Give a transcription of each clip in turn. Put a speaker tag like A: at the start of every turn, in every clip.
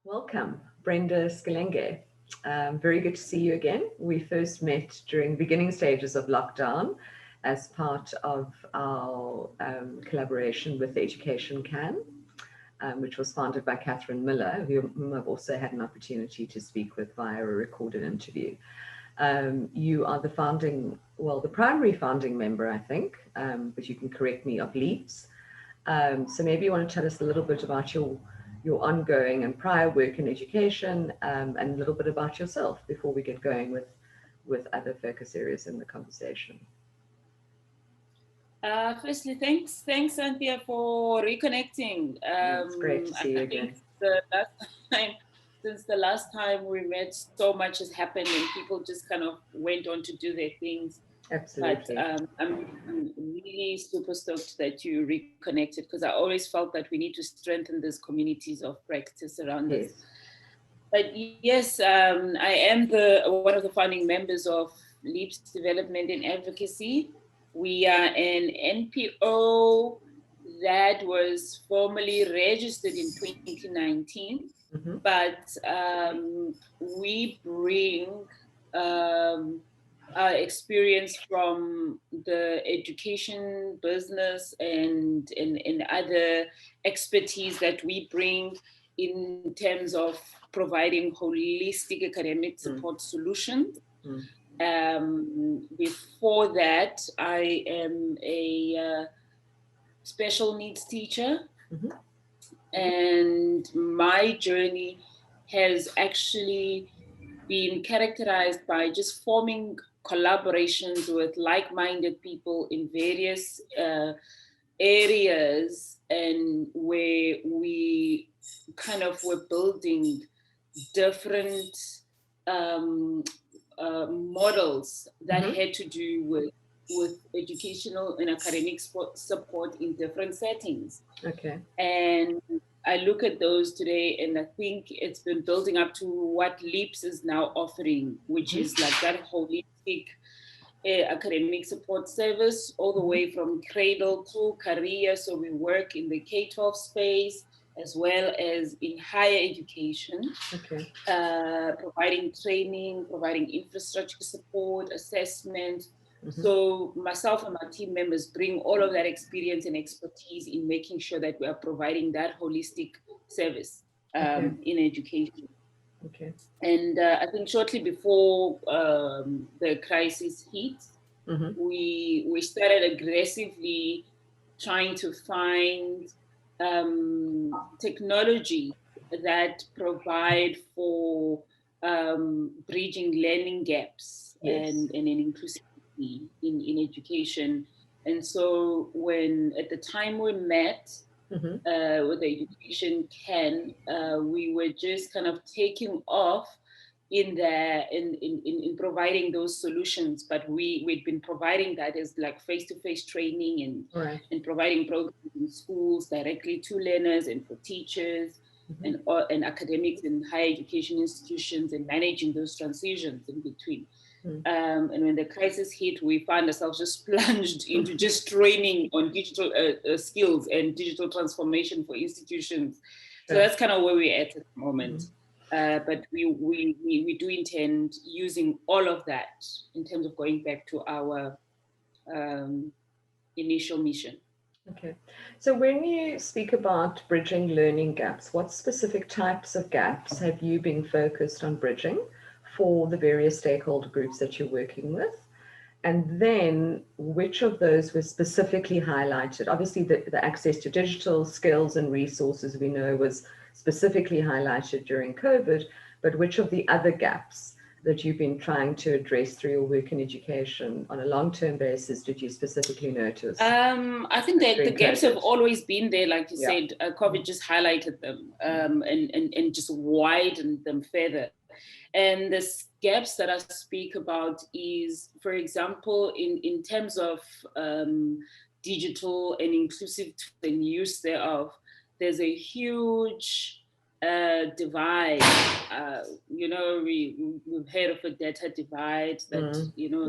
A: Welcome, Brenda Skelenge. Very good to see you again. We first met during the beginning stages of lockdown as part of our collaboration with Education Can, which was founded by Catherine Miller, whom I've also had an opportunity to speak with via a recorded interview. You are the primary founding member, I think, but you can correct me, of LEAPS. So maybe you want to tell us a little bit about your ongoing and prior work in education, and a little bit about yourself before we get going with other focus areas in the conversation.
B: Firstly, thanks, Anthea, for reconnecting.
A: It's great to see you again.
B: Since the last time we met, so much has happened, and people just kind of went on to do their things.
A: Absolutely.
B: But I'm really super stoked that you reconnected, because I always felt that we need to strengthen these communities of practice around us. But yes, I am one of the founding members of LEAPS Development and Advocacy. We are an NPO that was formally registered in 2019, but we bring our experience from the education business and other expertise that we bring in terms of providing holistic academic support solutions. Before that, I am a special needs teacher, and my journey has actually been characterized by just forming collaborations with like-minded people in various areas, and where we kind of were building different models that had to do with educational and academic support in different settings.
A: Okay.
B: And I look at those today, and I think it's been building up to what LEAPS is now offering, which is like that holistic academic support service, all the way from cradle to career. So we work in the K-12 space as well as in higher education, providing training, providing infrastructure support, assessment. So myself and my team members bring all of that experience and expertise in making sure that we are providing that holistic service in education.
A: Okay.
B: And I think shortly before the crisis hit, we started aggressively trying to find technology that provide for bridging learning gaps and an inclusivity in education. And so when at the time we met with the Education Can, we were just kind of taking off in providing those solutions, but we'd been providing that as like face-to-face training and providing programs in schools directly to learners and for teachers and academics in higher education institutions, and managing those transitions in between. And when the crisis hit, we found ourselves just plunged into just training on digital skills and digital transformation for institutions. So that's kind of where we're at the moment. But we do intend using all of that in terms of going back to our initial mission.
A: Okay. So when you speak about bridging learning gaps, what specific types of gaps have you been focused on bridging for the various stakeholder groups that you're working with? And then which of those were specifically highlighted? Obviously, the access to digital skills and resources we know was specifically highlighted during COVID, but which of the other gaps that you've been trying to address through your work in education on a long-term basis did you specifically notice?
B: I think that the gaps have always been there, like you said. COVID just highlighted them and just widened them further. And the gaps that I speak about is, for example, in terms of digital and inclusive and use thereof, there's a huge divide. We've heard of a data divide that,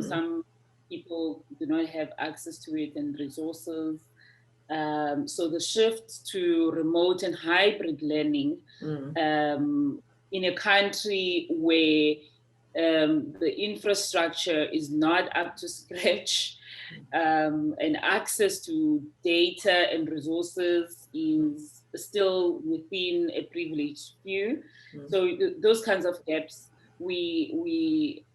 B: some people do not have access to it and resources. So the shift to remote and hybrid learning in a country where the infrastructure is not up to scratch, and access to data and resources is still within a privileged few. So those kinds of gaps were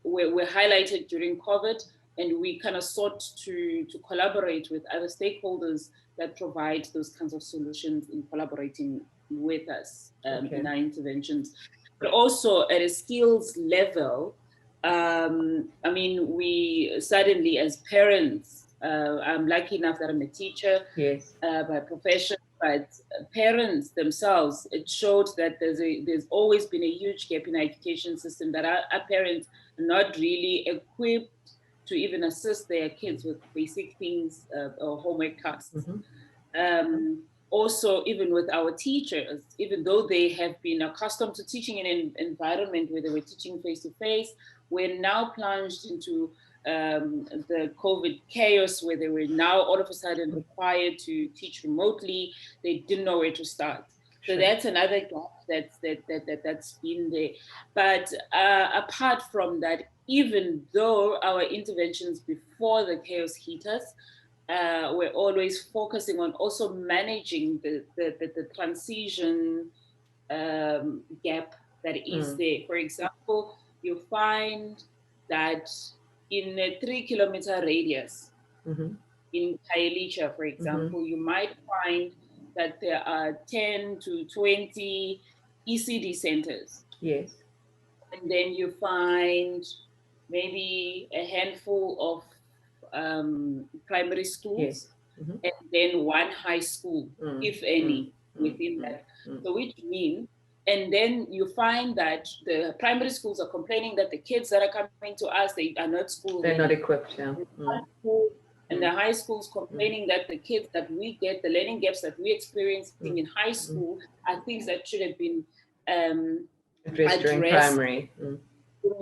B: highlighted during COVID, and we kind of sought to collaborate with other stakeholders that provide those kinds of solutions in collaborating with us in our interventions. But also at a skills level, I mean, we suddenly as parents, I'm lucky enough that I'm a teacher by profession, but parents themselves, it showed that there's always been a huge gap in our education system, that our parents are not really equipped to even assist their kids with basic things or homework tasks. Also, even with our teachers, even though they have been accustomed to teaching in an environment where they were teaching face-to-face, we're now plunged into the COVID chaos, where they were now all of a sudden required to teach remotely. They didn't know where to start. So that's another gap that's been there. But apart from that, even though our interventions before the chaos hit us, we're always focusing on also managing the transition gap that is there. For example, you find that in a 3-kilometer radius, in Khayelitsha, for example, you might find that there are 10 to 20 ECD centers.
A: Yes.
B: And then you find maybe a handful of primary schools, and then one high school, if any, within that. So which means, and then you find that the primary schools are complaining that the kids that are coming to us, they are not school.
A: They're not equipped,
B: And the high schools complaining that the kids that we get, the learning gaps that we're experiencing in high school, are things that should have been
A: addressed during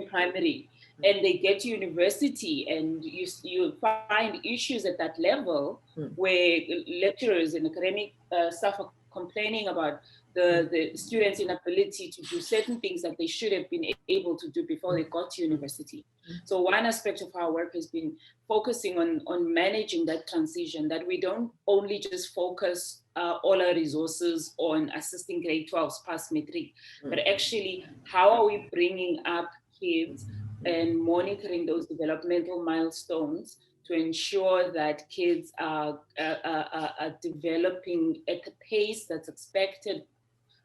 A: primary.
B: And they get to university, and you find issues at that level where lecturers and academic staff are complaining about the students' inability to do certain things that they should have been able to do before they got to university. So one aspect of our work has been focusing on managing that transition, that we don't only just focus all our resources on assisting grade 12s past matric, but actually how are we bringing up kids and monitoring those developmental milestones to ensure that kids are developing at the pace that's expected,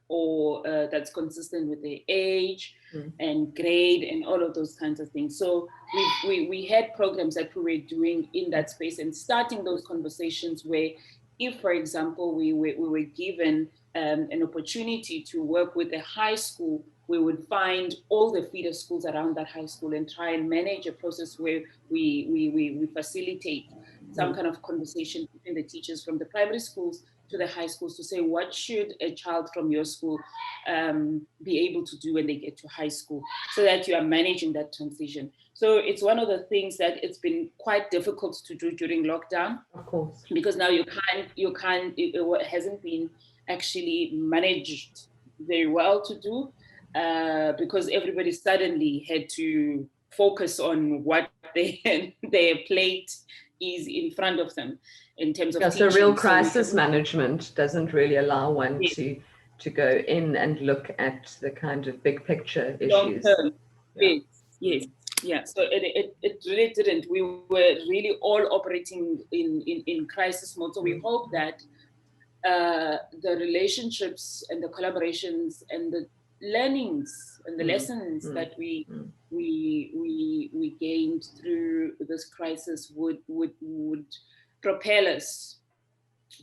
B: or that's consistent with their age and grade and all of those kinds of things. So we had programs that we were doing in that space, and starting those conversations where, if, for example, we were given an opportunity to work with a high school, we would find all the feeder schools around that high school and try and manage a process where we facilitate some kind of conversation between the teachers from the primary schools to the high schools to say, what should a child from your school be able to do when they get to high school, so that you are managing that transition. So it's one of the things that it's been quite difficult to do during lockdown,
A: of course,
B: because now it hasn't been actually managed very well to do, because everybody suddenly had to focus on what their plate is in front of them in terms of teaching.
A: So real crisis management doesn't really allow one to go in and look at the kind of big picture issues.
B: Yes. So it really didn't. We were really all operating in crisis mode. So we hope that the relationships and the collaborations and the learnings and the lessons that we gained through this crisis would propel us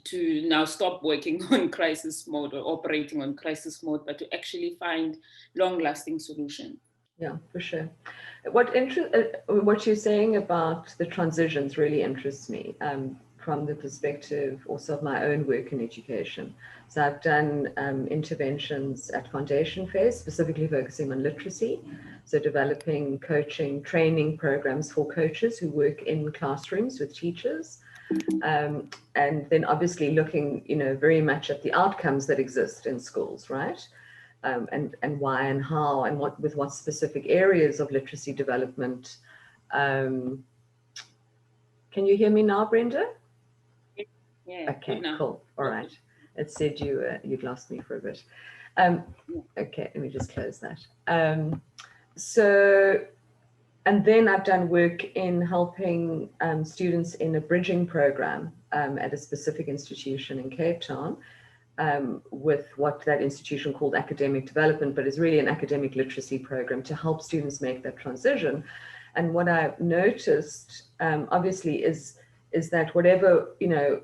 B: to now stop working on crisis mode or operating on crisis mode, but to actually find long-lasting solutions.
A: Yeah, for sure. What you're saying about the transitions really interests me, from the perspective also of my own work in education. So I've done interventions at foundation phase, specifically focusing on literacy. So developing coaching, training programs for coaches who work in classrooms with teachers. And then obviously looking, very much at the outcomes that exist in schools, right? And why and how and with what specific areas of literacy development. Can you hear me now, Brenda?
B: Yeah.
A: Okay, cool. All right. It said you'd lost me for a bit. Okay, let me just close that. So, and then I've done work in helping students in a bridging program at a specific institution in Cape Town with what that institution called academic development, but is really an academic literacy program to help students make that transition. And what I've noticed, obviously, is that whatever,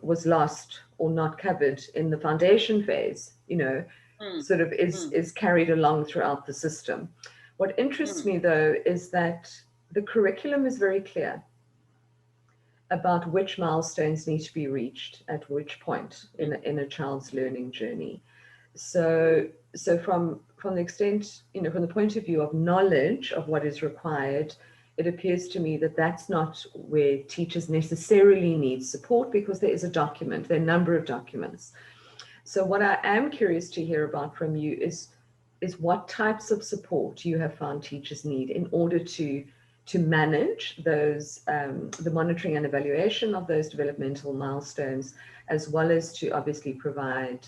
A: was lost or not covered in the foundation phase, sort of is carried along throughout the system. What interests me, though, is that the curriculum is very clear about which milestones need to be reached at which point in a child's learning journey. So from the extent, from the point of view of knowledge of what is required, it appears to me that that's not where teachers necessarily need support, because there is a document, there are a number of documents. So what I am curious to hear about from you is what types of support you have found teachers need in order to manage those, the monitoring and evaluation of those developmental milestones, as well as to obviously provide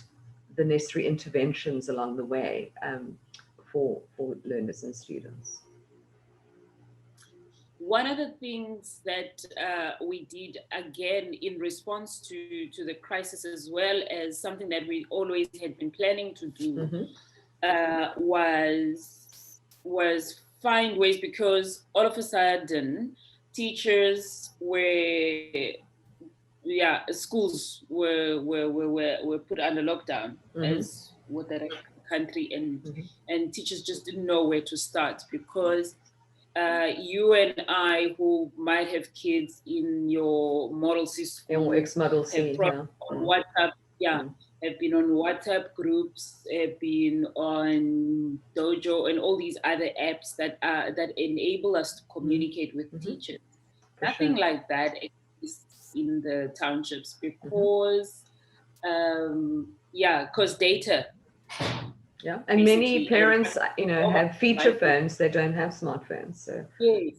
A: the necessary interventions along the way for learners and students.
B: One of the things that we did, again, in response to the crisis, as well as something that we always had been planning to do, was find ways, because all of a sudden teachers schools were put under lockdown, as with the country, and teachers just didn't know where to start, because you and I, who might have kids in your Model C school,
A: ex-Model C,
B: on WhatsApp, have been on WhatsApp groups, have been on Dojo and all these other apps that enable us to communicate with teachers. Nothing like that exists in the townships, because because data.
A: Yeah, and many parents, have feature phones. They don't have smartphones, so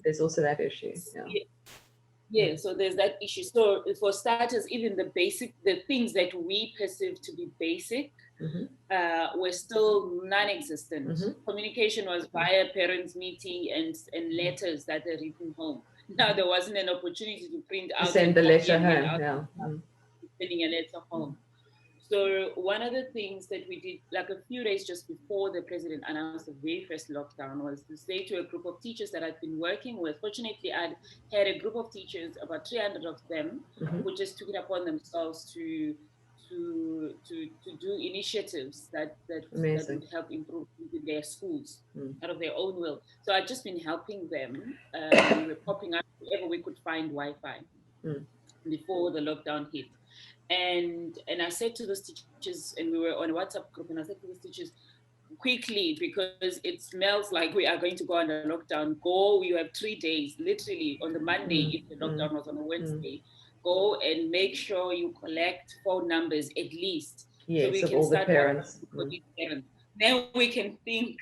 A: there's also that issue.
B: Yeah, so there's that issue. So for starters, even the things that we perceive to be basic were still non-existent. Communication was via parents' meeting and letters that are written home. Now there wasn't an opportunity to print out,
A: send the letter home.
B: Sending a letter home. So one of the things that we did, like a few days just before the president announced the very first lockdown, was to say to a group of teachers that I'd been working with. Fortunately, I'd had a group of teachers, about 300 of them, who just took it upon themselves to do initiatives that would help improve their schools out of their own will. So I'd just been helping them. We were popping up wherever we could find Wi-Fi before the lockdown hit. And I said to those teachers, and we were on a WhatsApp group, and I said to those teachers, quickly, because it smells like we are going to go under lockdown, you have 3 days, literally on the Monday, if the lockdown was on a Wednesday, go and make sure you collect phone numbers at least.
A: So we can start parents.
B: Then we can think,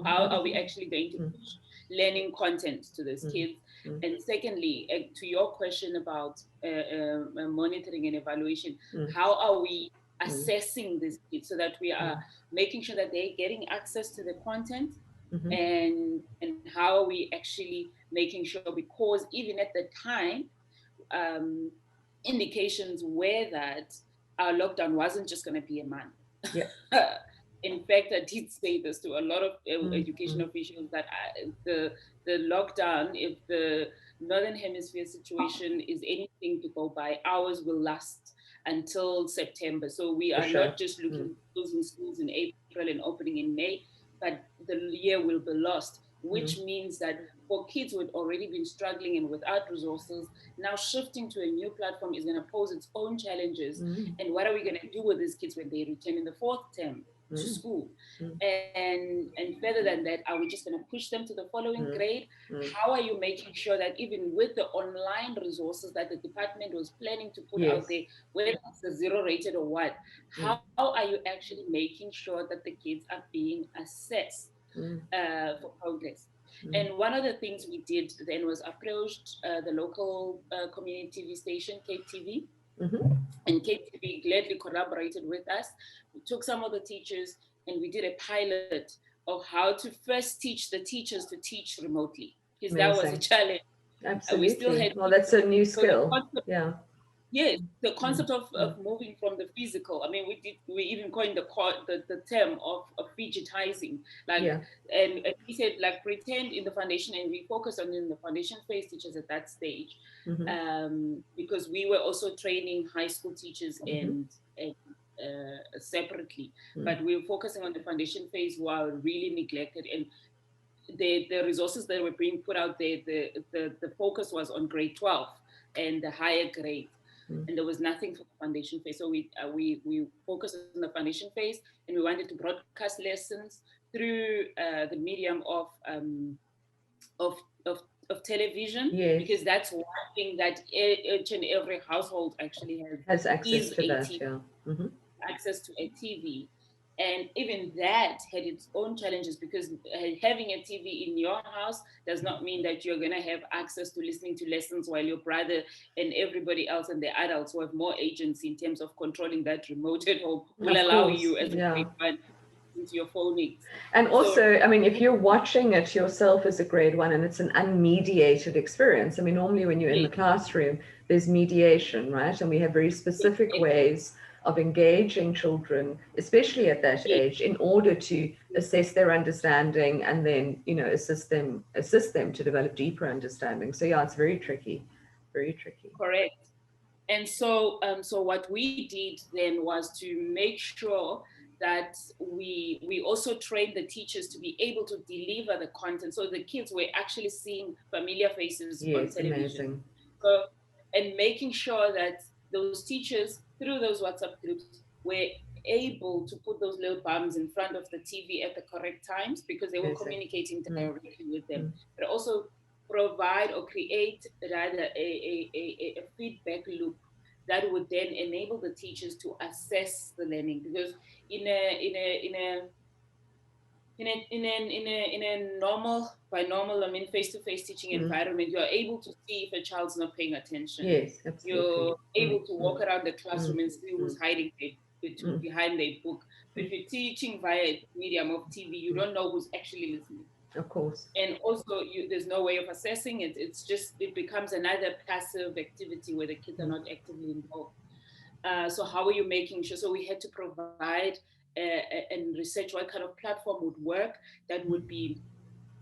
B: how are we actually going to push learning content to those kids? And secondly, to your question about monitoring and evaluation, how are we assessing these kids so that we are making sure that they're getting access to the content, and how are we actually making sure, because even at the time, indications were that our lockdown wasn't just going to be a month. In fact, I did say this to a lot of education officials, that the lockdown, if the Northern Hemisphere situation is anything to go by, ours will last until September. So we are not just looking at closing schools in April and opening in May, but the year will be lost, which means that for kids who had already been struggling and without resources, now shifting to a new platform is going to pose its own challenges. And what are we going to do with these kids when they return in the fourth term? to school.
A: Mm.
B: And further than that, are we just going to push them to the following grade?
A: Mm.
B: How are you making sure that even with the online resources that the department was planning to put out
A: Yes.
B: there, whether it's the zero rated or what, how are you actually making sure that the kids are being assessed for progress? And one of the things we did then was approached the local community TV station, Cape TV. And Cape TV gladly collaborated with us. We took some of the teachers and we did a pilot of how to first teach the teachers to teach remotely, because that was a challenge.
A: Absolutely.
B: We still had
A: well, that's a new skill.
B: Yeah. Yes, the concept of moving from the physical. I mean, we even coined the term of digitizing. Like, and we said, like, pretend in the foundation, and we focused on in the foundation phase teachers at that stage, because we were also training high school teachers and separately, but we were focusing on the foundation phase while really neglected. And the resources that were being put out there, the focus was on grade 12 and the higher grades. And there was nothing for the foundation phase. So we focused on the foundation phase, and we wanted to broadcast lessons through the medium of television, because that's one thing that each and every household actually has
A: access to that,
B: TV, access to a TV. And even that had its own challenges, because having a TV in your house does not mean that you're going to have access to listening to lessons, while your brother and everybody else and the adults who have more agency in terms of controlling that remote at home will allow you as a grade one into your phonics.
A: And also, I mean, if you're watching it yourself as a grade one and it's an unmediated experience, I mean, normally when you're in the classroom, there's mediation, right? And we have very specific ways of engaging children, especially at that age, in order to assess their understanding and then, you know, assist them to develop deeper understanding. So yeah, it's very tricky, very tricky.
B: Correct. And so, so what we did then was to make sure that we also trained the teachers to be able to deliver the content, so the kids were actually seeing familiar faces on television.
A: Amazing.
B: So, and making sure that those teachers, through those WhatsApp groups, were able to put those little bums in front of the TV at the correct times, because they were communicating directly with them, but also provide or create rather a feedback loop that would then enable the teachers to assess the learning. Because in a normal, by normal I mean face-to-face teaching environment, you're able to see if a child's not paying attention.
A: Yes, absolutely.
B: You're able to walk around the classroom and see who's hiding behind their book. But if you're teaching via a medium of TV, you don't know who's actually listening.
A: Of course.
B: And also, there's no way of assessing it. It's just, it becomes another passive activity where the kids are not actively involved. So how are you making sure? So we had to provide and research what kind of platform would work that would be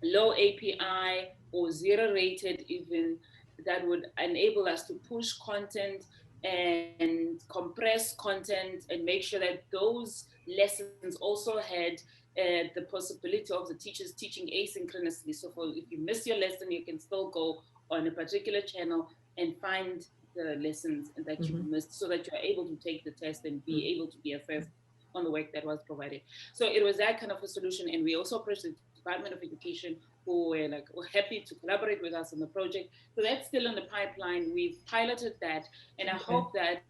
B: low API or zero rated even, that would enable us to push content and compress content and make sure that those lessons also had the possibility of the teachers teaching asynchronously. So if you miss your lesson, you can still go on a particular channel and find the lessons that you missed, so that you're able to take the test and be able to be assessed on the work that was provided. So it was that kind of a solution. And we also approached the Department of Education, who were happy to collaborate with us on the project. So that's still in the pipeline. We've piloted that, and I hope that,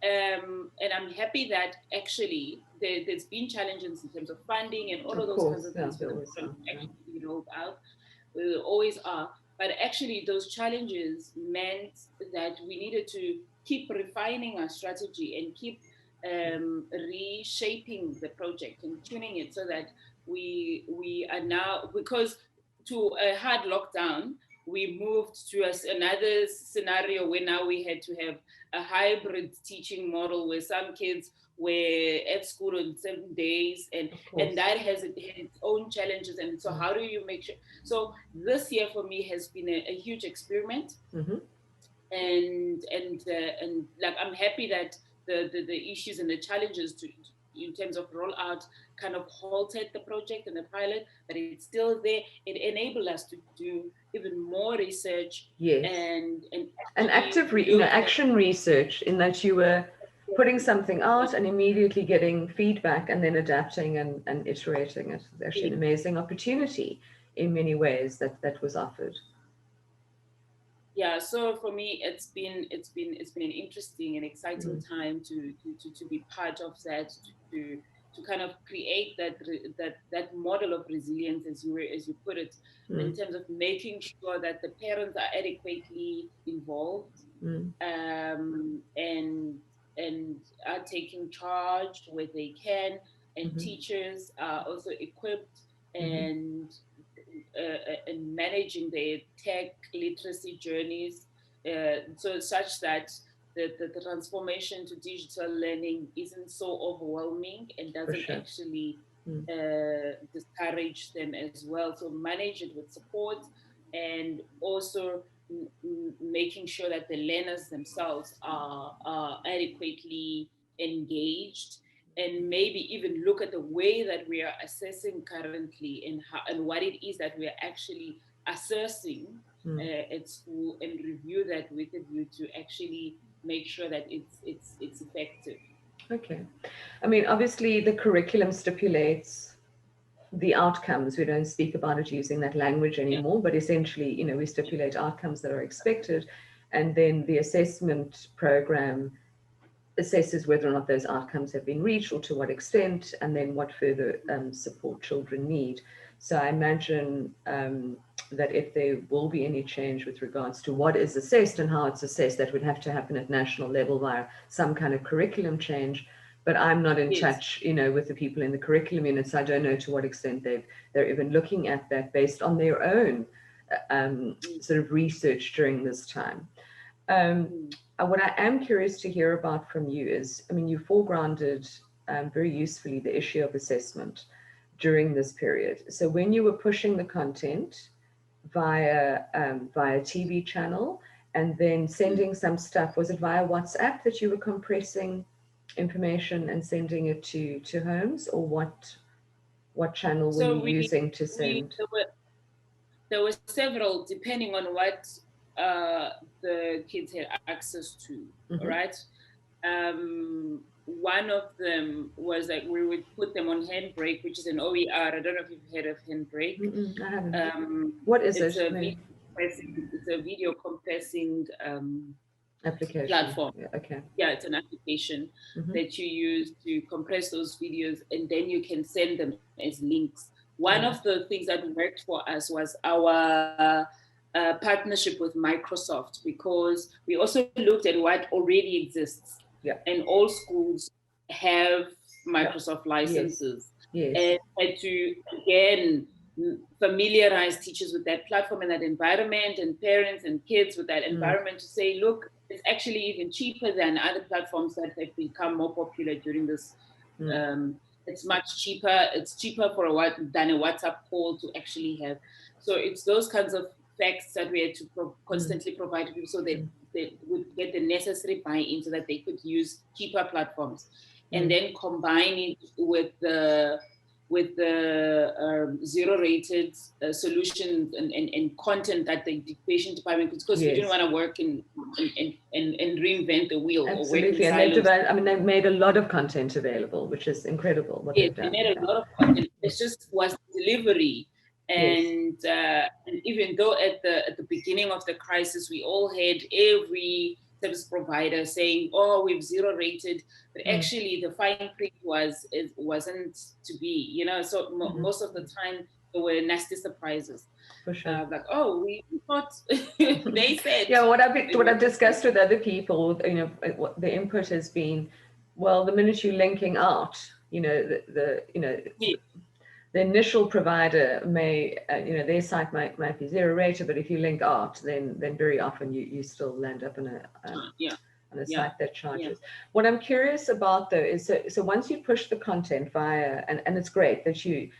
B: and I'm happy that actually there's been challenges in terms of funding and all of those kinds of things for the program actually be rolled out. There always are. But actually, those challenges meant that we needed to keep refining our strategy and keep reshaping the project and tuning it, so that we are now, because to a hard lockdown, we moved to another scenario where now we had to have a hybrid teaching model, where some kids were at school on 7 days, and that has its own challenges. And so how do you make sure? So this year for me has been a huge experiment. And like, I'm happy that the issues and the challenges in terms of rollout kind of halted the project and the pilot, but it's still there. It enabled us to do even more research and
A: active action research, in that you were putting something out and immediately getting feedback and then adapting and iterating it. It's actually an amazing opportunity in many ways that was offered.
B: Yeah, so for me, it's been an interesting and exciting time to be part of that, to kind of create that model of resilience, as you put it, in terms of making sure that the parents are adequately involved, and are taking charge where they can, and teachers are also equipped and managing their tech literacy journeys, so such that the transformation to digital learning isn't so overwhelming and doesn't actually discourage them as well. So manage it with support, and also making sure that the learners themselves are adequately engaged, and maybe even look at the way that we are assessing currently, and how and what it is that we are actually assessing at school, and review that with a view to actually make sure that it's effective.
A: Okay. I mean, obviously the curriculum stipulates the outcomes. We don't speak about it using that language anymore, but essentially, you know, we stipulate outcomes that are expected, and then the assessment program assesses whether or not those outcomes have been reached or to what extent, and then what further support children need. So I imagine that if there will be any change with regards to what is assessed and how it's assessed, that would have to happen at national level via some kind of curriculum change. But I'm not in touch, you know, with the people in the curriculum units. I don't know to what extent they're even looking at that based on their own sort of research during this time. What I am curious to hear about from you is, I mean, you foregrounded very usefully the issue of assessment during this period. So when you were pushing the content via TV channel and then sending some stuff, was it via WhatsApp that you were compressing information and sending it to homes, or what channel were you using to send?
B: There were several, depending on what the kids had access to, right? One of them was like we would put them on Handbrake, which is an OER. I don't know if you've heard of Handbrake.
A: I haven't. What is it?
B: It's a video compressing
A: application
B: platform.
A: Yeah, okay.
B: Yeah, it's an application that you use to compress those videos, and then you can send them as links. One of the things that worked for us was our partnership with Microsoft, because we also looked at what already exists.
A: Yeah.
B: And all schools have Microsoft licenses.
A: Yes.
B: And had to, again, familiarize teachers with that platform and that environment, and parents and kids with that environment, to say, look, it's actually even cheaper than other platforms that have become more popular during this. It's much cheaper. It's cheaper than a WhatsApp call to actually have. So it's those kinds of facts that we had to constantly provide to people, so that they would get the necessary buy-in so that they could use cheaper platforms, and then combine it with the zero-rated solutions and content that the education department, because we didn't want to work and reinvent the wheel.
A: Absolutely, and they've made a lot of content available, which is incredible. What they've done.
B: They made a lot of content. It just was delivery. And even though at the beginning of the crisis, we all had every service provider saying, "Oh, we've zero rated," but actually the fine print wasn't to be. You know, so most of the time there were nasty surprises.
A: For sure.
B: Like, oh, we thought they said.
A: Yeah, what I've discussed with other people, you know, what the input has been, well, the minute you're linking out, you know, the initial provider may, their site might be zero rated, but if you link out, then very often you still land up on a site that charges. What I'm curious about though is, so once you push the content via, and it's great that you're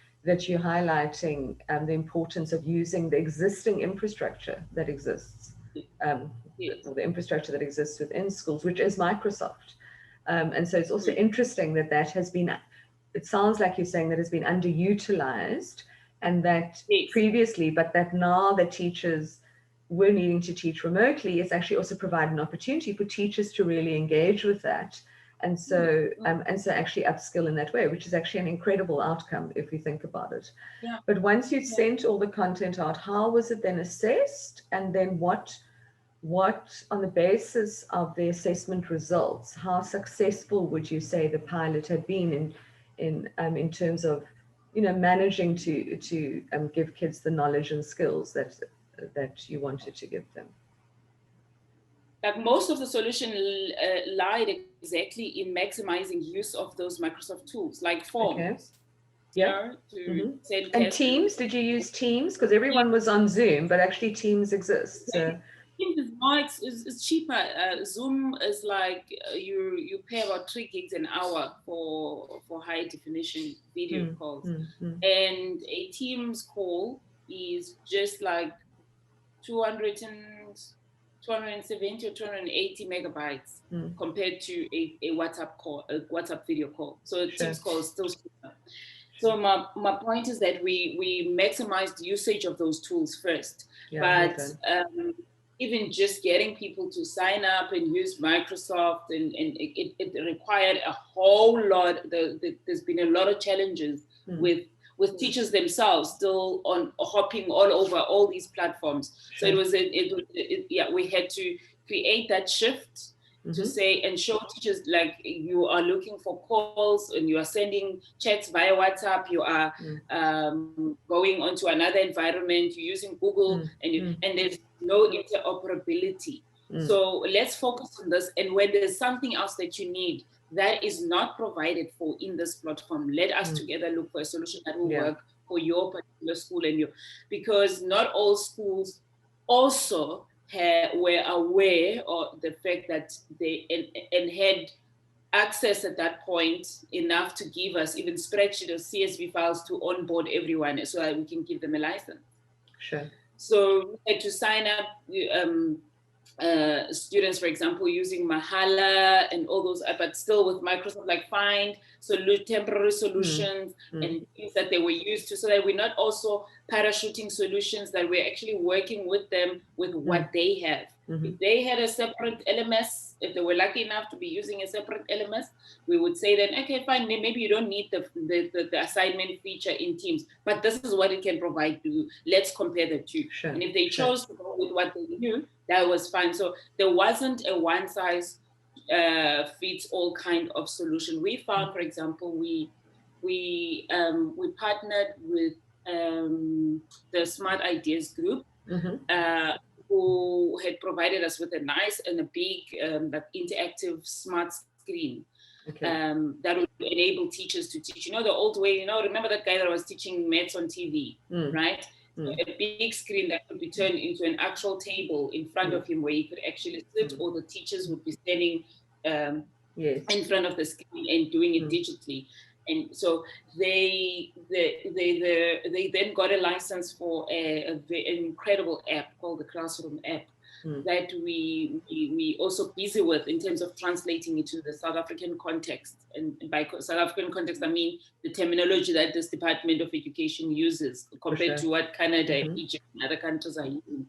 A: highlighting the importance of using the existing infrastructure that exists, or the infrastructure that exists within schools, which is Microsoft. And so it's also interesting that has been, it sounds like you're saying that has been underutilized, and that previously, but that now that teachers were needing to teach remotely, it's actually also provided an opportunity for teachers to really engage with that And so actually upskill in that way, which is actually an incredible outcome if you think about it.
B: Yeah.
A: But once you'd sent all the content out, how was it then assessed? And then what on the basis of the assessment results, how successful would you say the pilot had been in terms of, managing to give kids the knowledge and skills that you wanted to give them?
B: Like most of the solution lied exactly in maximizing use of those Microsoft tools, like forms.
A: Okay. Yeah.
B: To send
A: and
B: tests.
A: Teams, did you use Teams? Because everyone was on Zoom, but actually Teams exists. So.
B: Teams is more it's cheaper. Zoom is like you pay about 3 gigs an hour for high definition video calls, and a Teams call is just like 270 or 280 megabytes compared to a WhatsApp call, a WhatsApp video call. So Teams call is still cheaper. So my point is that we maximize the usage of those tools first. But even just getting people to sign up and use Microsoft, and it required a whole lot. There's been a lot of challenges with teachers themselves still on hopping all over all these platforms. So we had to create that shift to say and show teachers, like, you are looking for calls and you are sending chats via WhatsApp, you are going onto another environment, you're using Google, and there's no interoperability. So let's focus on this. And when there's something else that you need that is not provided for in this platform, let us together look for a solution that will work for your particular school because not all schools also were aware of the fact that they and had access at that point enough to give us even spreadsheet or CSV files to onboard everyone so that we can give them a license.
A: Sure.
B: So we had to sign up students, for example, using Mahala and all those, but still with Microsoft, like find temporary solutions and things that they were used to, so that we're not also parachuting solutions, that we're actually working with them with what they have. If they had a separate LMS, if they were lucky enough to be using a separate LMS, we would say then, okay, fine, maybe you don't need the assignment feature in Teams, but this is what it can provide you. Let's compare the two. Sure. And if they chose to go with what they knew, that was fine. So there wasn't a one size fits all kind of solution. We found, for example, we partnered with the Smart Ideas group, who had provided us with a nice and a big interactive smart screen. That would enable teachers to teach. The old way, remember that guy that was teaching maths on TV, right? A big screen that could be turned into an actual table in front of him where he could actually sit, or the teachers would be standing in front of the screen and doing it digitally. And so they then got a license for an incredible app called the Classroom app that we also busy with in terms of translating it to the South African context. And by South African context, I mean the terminology that this Department of Education uses compared to what Canada, Egypt, and other countries are using,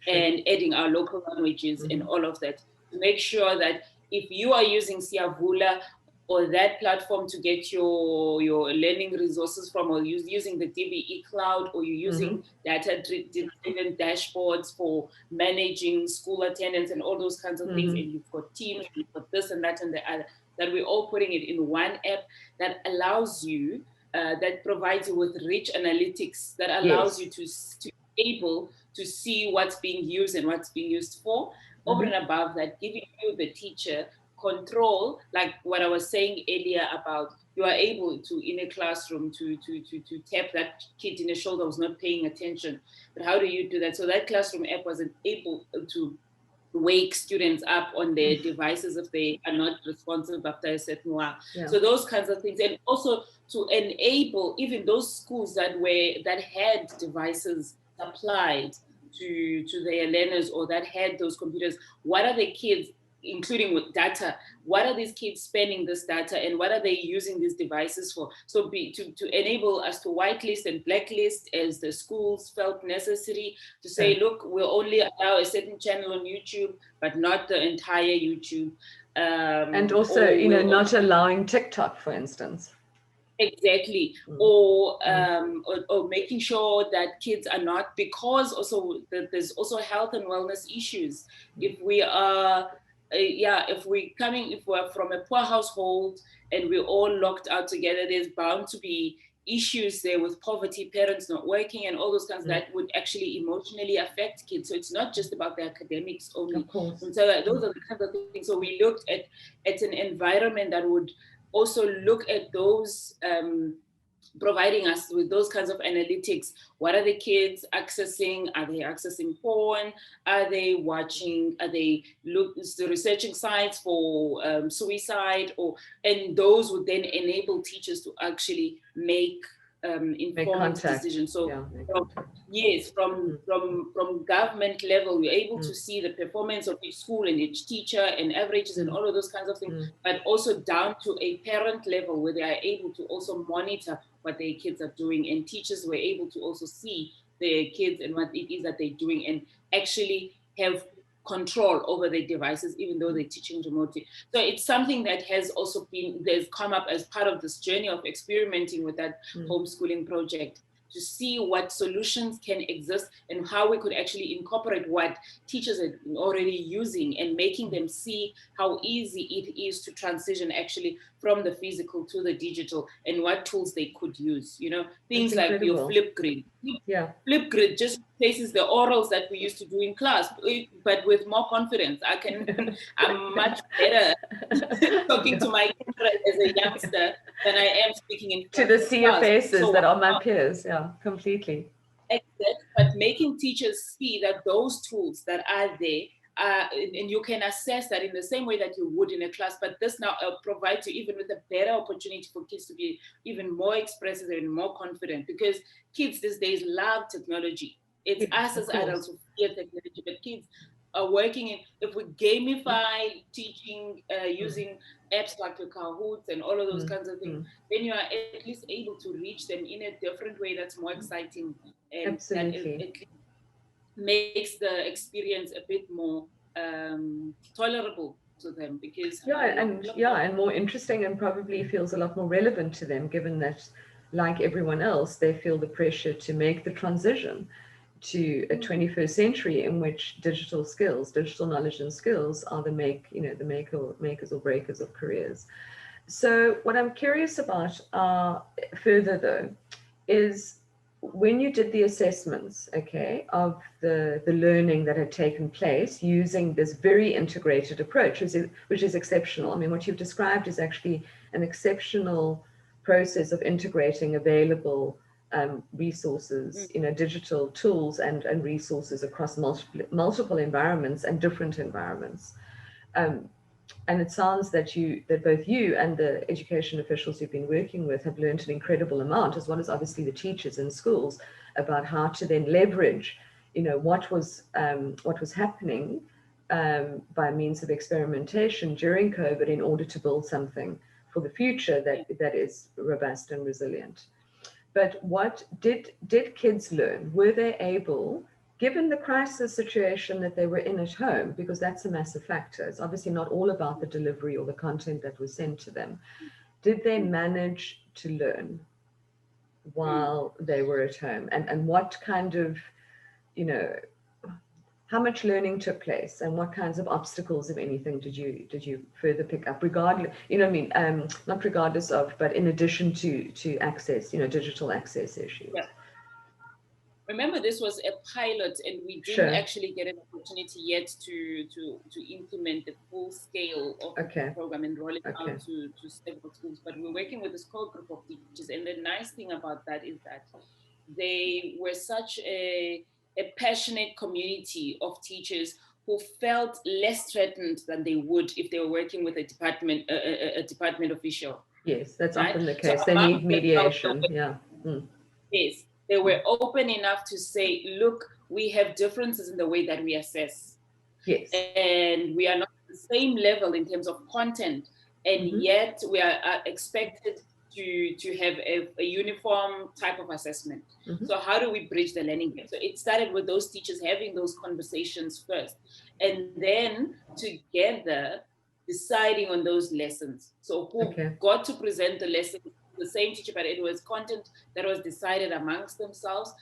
B: and adding our local languages and all of that to make sure that if you are using Siavula or that platform to get your learning resources from, or using the DBE cloud, or you're using data-driven dashboards for managing school attendance and all those kinds of things, and you've got Teams, you've got this and that and the other, that we're all putting it in one app that allows you, that provides you with rich analytics, that allows you to able to see what's being used and what's being used for. Over and above that, giving you, the teacher, control, like what I was saying earlier about, you are able to, in a classroom, to tap that kid in the shoulder who's not paying attention. But how do you do that? So that Classroom app wasn't able to wake students up on their devices if they are not responsive after a certain while. So those kinds of things. And also to enable even those schools that had devices supplied to their learners, or that had those computers, what are the kids including with data. What are these kids spending this data, and what are they using these devices for? So to enable us to whitelist and blacklist as the schools felt necessary, to say, look, we'll only allow a certain channel on YouTube, but not the entire YouTube.
A: And also, not allowing TikTok, for instance.
B: Exactly. Or making sure that kids are not, because also there's also health and wellness issues. If we are, if we're from a poor household and we're all locked out together, there's bound to be issues there with poverty, parents not working, and all those kinds that would actually emotionally affect kids. So it's not just about the academics only. And so those are the kinds of things. So we looked at an environment that would also look at those, providing us with those kinds of analytics. What are the kids accessing? Are they accessing porn? Are they watching? Are they researching sites for suicide? And those would then enable teachers to actually make informed decisions. So from government level, we're able to see the performance of each school and each teacher and averages and all of those kinds of things, but also down to a parent level where they are able to also monitor what their kids are doing, and teachers were able to also see their kids and what it is that they're doing, and actually have control over their devices, even though they're teaching remotely. So it's something that has also there's come up as part of this journey of experimenting with that homeschooling project, to see what solutions can exist and how we could actually incorporate what teachers are already using, and making them see how easy it is to transition actually from the physical to the digital, and what tools they could use. Things like your Flipgrid. Flipgrid just faces the orals that we used to do in class, but with more confidence. I'm much better talking to my children as a youngster than I am speaking in
A: to the sea of faces that are my peers. Completely.
B: Exactly. But making teachers see that those tools that are there, and you can assess that in the same way that you would in a class, but this now provides you even with a better opportunity for kids to be even more expressive and more confident, because kids these days love technology. It's us as adults who fear technology, but kids are working in, if we gamify teaching using apps like your Kahoots and all of those kinds of things, then you are at least able to reach them in a different way that's more exciting, and that it makes the experience a bit more tolerable to them, because
A: and more interesting, and probably feels a lot more relevant to them, given that, like everyone else, they feel the pressure to make the transition to a 21st century in which digital knowledge and skills are the makers or breakers of careers. So what I'm curious about further though is, when you did the assessments, of the learning that had taken place using this very integrated approach, which is exceptional. I mean, what you've described is actually an exceptional process of integrating available resources, digital tools and resources across multiple environments and different environments. And it sounds that both you and the education officials you've been working with have learned an incredible amount, as well as obviously the teachers in schools, about how to then leverage, what was happening by means of experimentation during COVID, in order to build something for the future that is robust and resilient. But what did kids learn? Were they able, given the crisis situation that they were in at home, because that's a massive factor, it's obviously not all about the delivery or the content that was sent to them, did they manage to learn while they were at home? And what kind of, how much learning took place, and what kinds of obstacles, if anything, did you further pick up, regardless, not regardless of, but in addition to access, digital access issues?
B: Yeah. Remember, this was a pilot, and we didn't actually get an opportunity yet to implement the full scale of the program and roll it out to several schools. But we're working with this core group of teachers, and the nice thing about that is that they were such a passionate community of teachers who felt less threatened than they would if they were working with a department official.
A: Yes, that's often the case. They need mediation.
B: Yes, they were open enough to say, look, we have differences in the way that we assess.
A: Yes.
B: And we are not the same level in terms of content, and yet we are expected to have a uniform type of assessment. So how do we bridge the learning gap? So it started with those teachers having those conversations first, and then together deciding on those lessons. So who got to present the lesson, the same teacher, but it was content that was decided amongst themselves,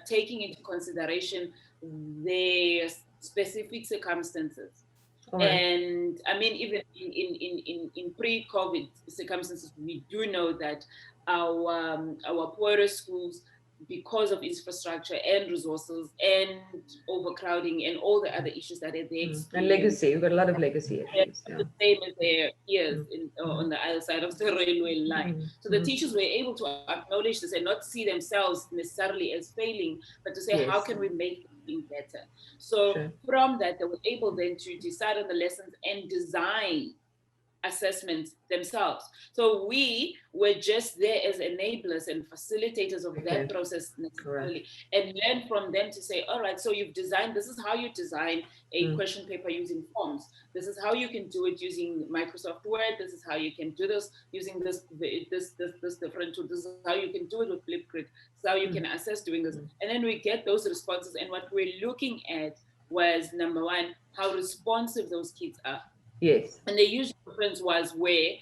B: taking into consideration their specific circumstances. And I mean, even in pre-COVID circumstances, we do know that our poorer schools, because of infrastructure and resources and overcrowding and all the other issues that they experience.
A: And legacy, we've got a lot of legacy issues.
B: The same as their peers on the other side of the railway line. So the teachers were able to acknowledge this and not see themselves necessarily as failing, but to say, how can we make things better? So from that, they were able then to decide on the lessons and design assessments themselves. So we were just there as enablers and facilitators of that process necessarily, and learn from them to say, all right, so you've designed, this is how you design a question paper using forms. This is how you can do it using Microsoft Word. This is how you can do this using this different tool. This is how you can do it with Flipgrid. This is how you can assess doing this. And then we get those responses. And what we're looking at was, number one, how responsive those kids are.
A: Yes.
B: And the usual difference was where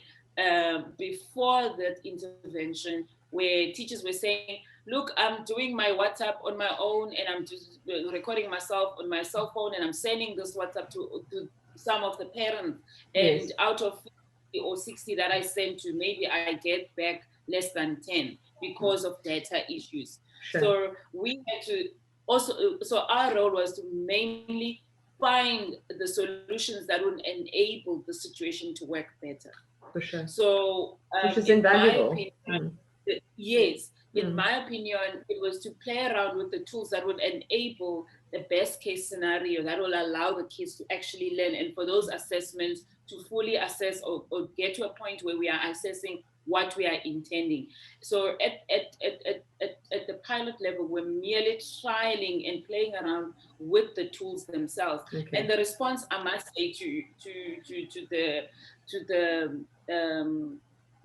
B: before that intervention, where teachers were saying, look, I'm doing my WhatsApp on my own and I'm just recording myself on my cell phone and I'm sending this WhatsApp to some of the parents. And out of 50 or 60 that I send to, maybe I get back less than 10 because of data issues. So we had to also, so our role was to mainly find the solutions that would enable the situation to work better.
A: For sure.
B: So,
A: which is invaluable.
B: In my opinion, it was to play around with the tools that would enable the best case scenario that will allow the kids to actually learn, and for those assessments to fully assess or get to a point where we are assessing what we are intending. So at the pilot level, we're merely trialing and playing around with the tools themselves. And the response, I must say, to the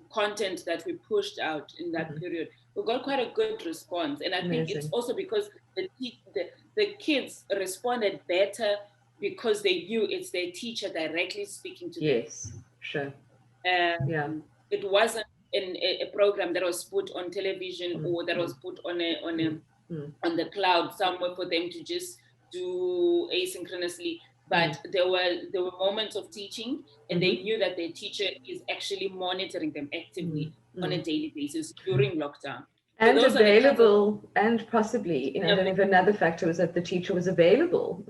B: content that we pushed out in that period, we got quite a good response. And I think it's also because the kids responded better because they knew it's their teacher directly speaking to them.
A: Yes, sure.
B: It wasn't a program that was put on television or that was put on the cloud somewhere for them to just do asynchronously. But there were moments of teaching, and they knew that their teacher is actually monitoring them actively on a daily basis during lockdown.
A: And so available, and possibly, I don't know if another factor was that the teacher was available,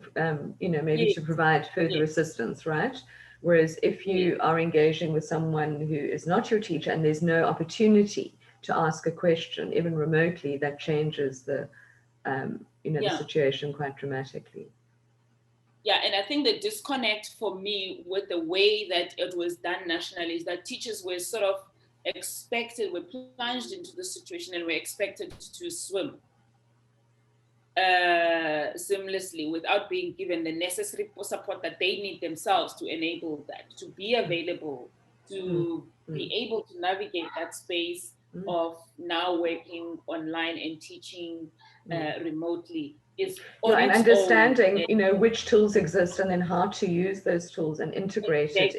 A: maybe to provide further assistance, right? Whereas if you are engaging with someone who is not your teacher and there's no opportunity to ask a question, even remotely, that changes the situation quite dramatically.
B: Yeah, and I think the disconnect for me with the way that it was done nationally is that teachers were sort of were plunged into the situation and were expected to swim seamlessly without being given the necessary support that they need themselves to enable that, to be available, to be able to navigate that space of now working online and teaching remotely.
A: And understanding, which tools exist and then how to use those tools and integrate it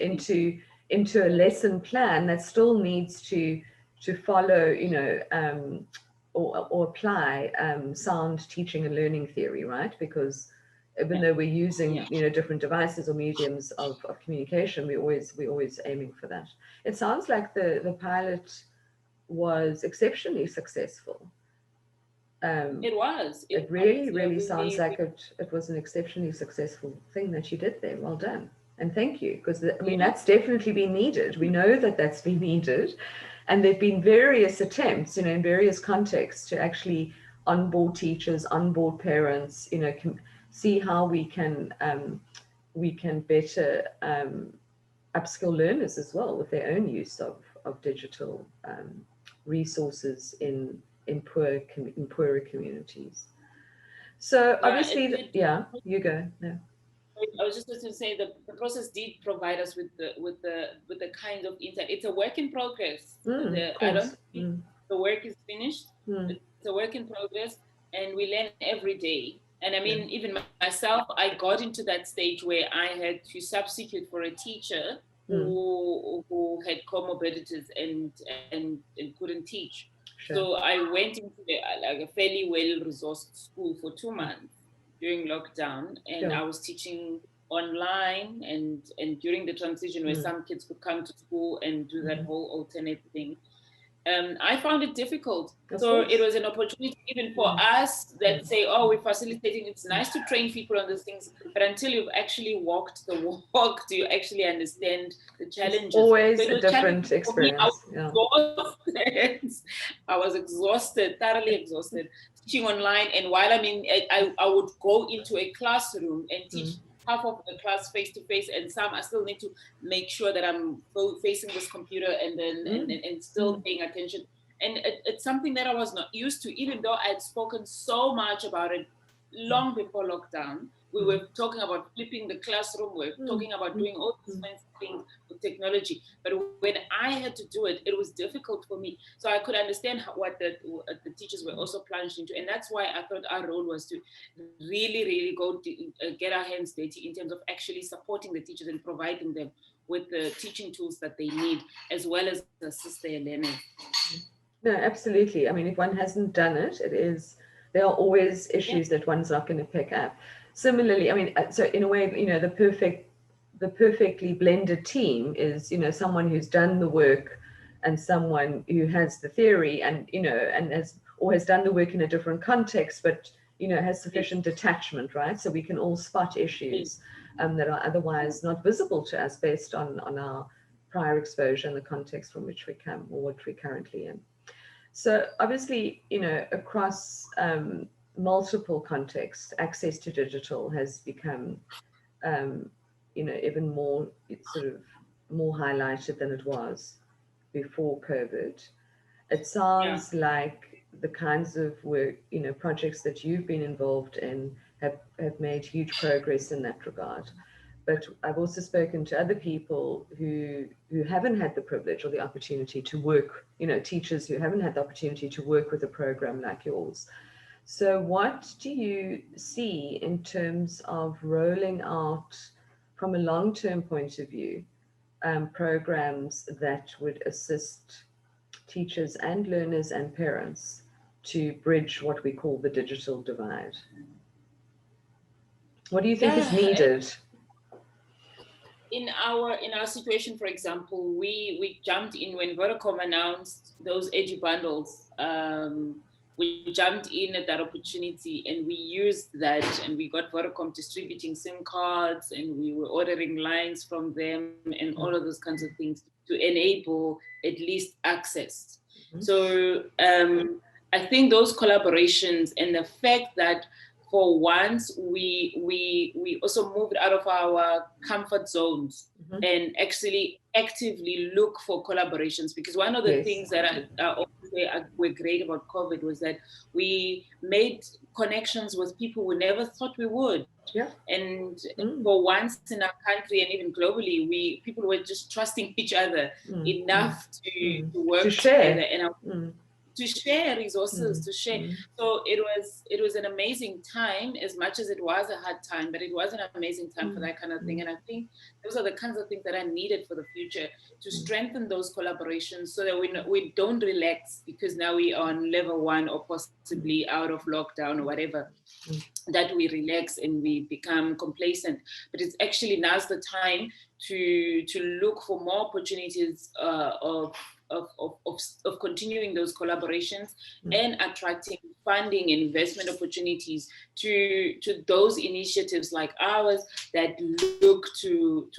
A: into a lesson plan that still needs to follow, or apply sound teaching and learning theory, right? Because even though we're using, different devices or mediums of communication, we're always aiming for that. It sounds like the pilot was exceptionally successful.
B: It was.
A: It really sounds like it was an exceptionally successful thing that you did there. Well done. And thank you, because that's definitely been needed. We know that that's been needed. And there've been various attempts, in various contexts to actually onboard teachers, onboard parents, see how we can better upskill learners as well with their own use of digital resources in poorer communities. So obviously, you go. No.
B: I was just going to say the process did provide us with the kind of insight. It's a work in progress.
A: Of
B: I don't
A: course.
B: think the work is finished.
A: Mm.
B: It's a work in progress, and we learn every day. And I mean,
A: Yeah.
B: even myself, I got into that stage where I had to substitute for a teacher who had comorbidities and couldn't teach.
A: Sure.
B: So I went into like a fairly well-resourced school for 2 months during lockdown, and
A: Sure.
B: I was teaching online and during the transition where some kids could come to school and do that whole alternate thing. I found it difficult.
A: Of
B: So it
A: course.
B: was an opportunity even for us that say, oh, we're facilitating. It's nice to train people on these things, but until you've actually walked the walk, do you actually understand the challenges?
A: It's always
B: So it
A: a
B: was challenging
A: different
B: for me. I
A: experience. Yeah.
B: was exhausted. I was exhausted, thoroughly exhausted, teaching online. And while I would go into a classroom and teach half of the class face to face, and some I still need to make sure that I'm facing this computer and then and still paying attention. And it's something that I was not used to, even though I had spoken so much about it long before lockdown. We were talking about flipping the classroom. We were talking about doing all these fancy things with technology. But when I had to do it, it was difficult for me. So I could understand what the teachers were also plunged into. And that's why I thought our role was to really, really go get our hands dirty in terms of actually supporting the teachers and providing them with the teaching tools that they need, as well as assist their learners.
A: No, absolutely. I mean, if one hasn't done it, there are always issues that one's not going to pick up. Similarly, I mean, so in a way, the perfectly blended team is, someone who's done the work and someone who has the theory and, and has done the work in a different context, but, has sufficient detachment, right? So we can all spot issues that are otherwise not visible to us based on our prior exposure and the context from which we come or what we're currently in. So obviously, across multiple contexts, access to digital has become, even more sort of more highlighted than it was before COVID. It sounds like the kinds of work, projects that you've been involved in have made huge progress in that regard. But I've also spoken to other people who haven't had the privilege or the opportunity to work, teachers who haven't had the opportunity to work with a program like yours. So what do you see in terms of rolling out, from a long-term point of view, programs that would assist teachers and learners and parents to bridge what we call the digital divide? What do you think is needed?
B: In our situation, for example, we jumped in when Vodacom announced those edgy bundles. We jumped in at that opportunity and we used that, and we got Vodacom distributing SIM cards, and we were ordering lines from them and all of those kinds of things to enable at least access. So I think those collaborations and the fact that for once we also moved out of our comfort zones and actually actively look for collaborations, because one of the things that I were great about COVID was that we made connections with people we never thought we would. And for once in our country and even globally, people were just trusting each other enough to work together and to share resources, to share. So it was an amazing time, as much as it was a hard time, but it was an amazing time for that kind of thing. And I think those are the kinds of things that are needed for the future, to strengthen those collaborations so that we don't relax because now we are on level 1 or possibly out of lockdown or whatever, that we relax and we become complacent. But it's actually now's the time to look for more opportunities of continuing those collaborations and attracting funding and investment opportunities to those initiatives like ours that look to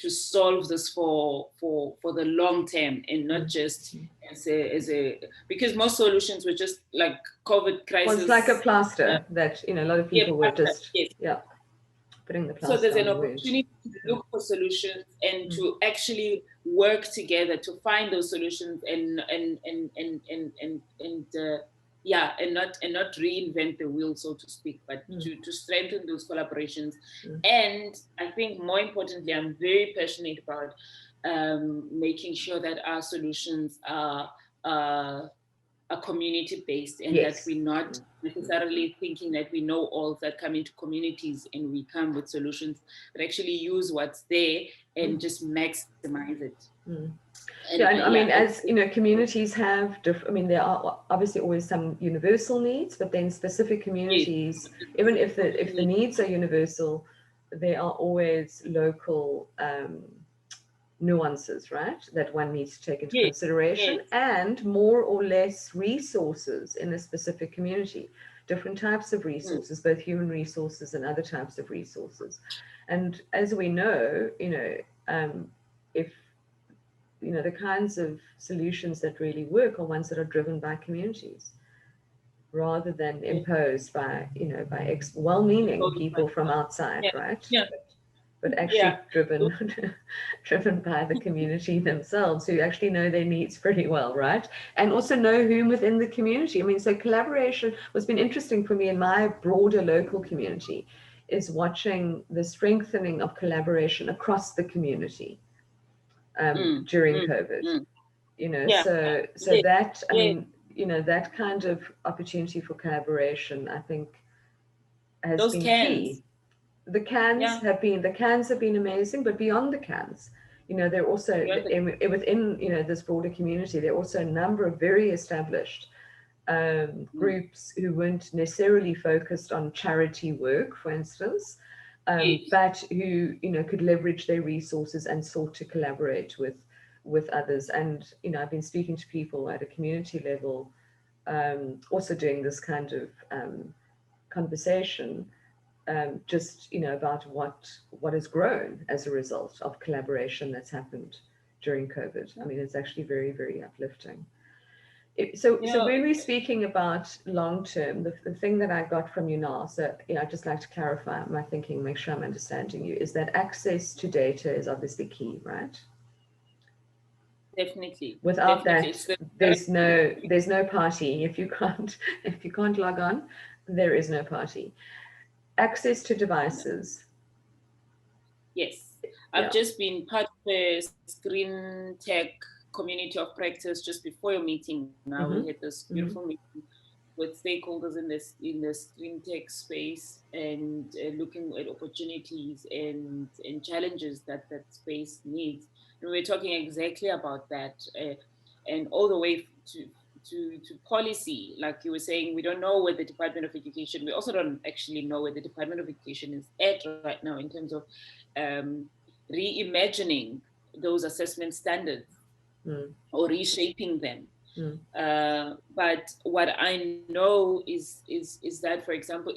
B: solve this for the long term, and not just as a because most solutions were just like COVID crisis.
A: Well, it's like a plaster that a lot of people were just putting the plaster.
B: So there's an opportunity to look for solutions and to actually work together to find those solutions and yeah, and not reinvent the wheel, so to speak, but to strengthen those collaborations. And I think more importantly, I'm very passionate about making sure that our solutions are community based, and that
A: Yes.
B: we're not necessarily thinking that we know all, that come into communities and we come with solutions, but actually use what's there and just maximize it.
A: Yeah, and I mean, as you know, communities have different. I mean, there are obviously always some universal needs, but then specific communities, even if the needs are universal, there are always local nuances, right? That one needs to take into consideration, and more or less resources in a specific community, different types of resources, both human resources and other types of resources. And as we know, if the kinds of solutions that really work are ones that are driven by communities rather than imposed by well-meaning people from outside, right? But actually driven by the community themselves, who actually know their needs pretty well, right? And also know whom within the community. I mean, so collaboration, what's been interesting for me in my broader local community is watching the strengthening of collaboration across the community during COVID. So that, I mean, that kind of opportunity for collaboration, I think, has
B: those
A: been
B: cans.
A: key. The cans have been amazing, but beyond the cans, they're also within this broader community. There are also a number of very established groups who weren't necessarily focused on charity work, for instance, but who could leverage their resources and sought to collaborate with others. And I've been speaking to people at a community level, also doing this kind of conversation, just about what has grown as a result of collaboration that's happened during COVID. I mean, it's actually very, very uplifting. So when we're speaking about long term, the thing that I got from you now, so I'd just like to clarify my thinking, make sure I'm understanding you, is that access to data is obviously key, right?
B: Definitely.
A: Without that, there's no party. If you can't log on, there is no party. Access to devices.
B: Yes, I've just been part of the screen tech community of practice just before your meeting. Now we had this beautiful meeting with stakeholders in the screen tech space, and looking at opportunities and challenges that space needs. And we're talking exactly about that, and all the way to policy. Like you were saying, we don't know where the Department of Education, we also don't actually know where the Department of Education is at right now in terms of reimagining those assessment standards or reshaping them. But what I know is that, for example,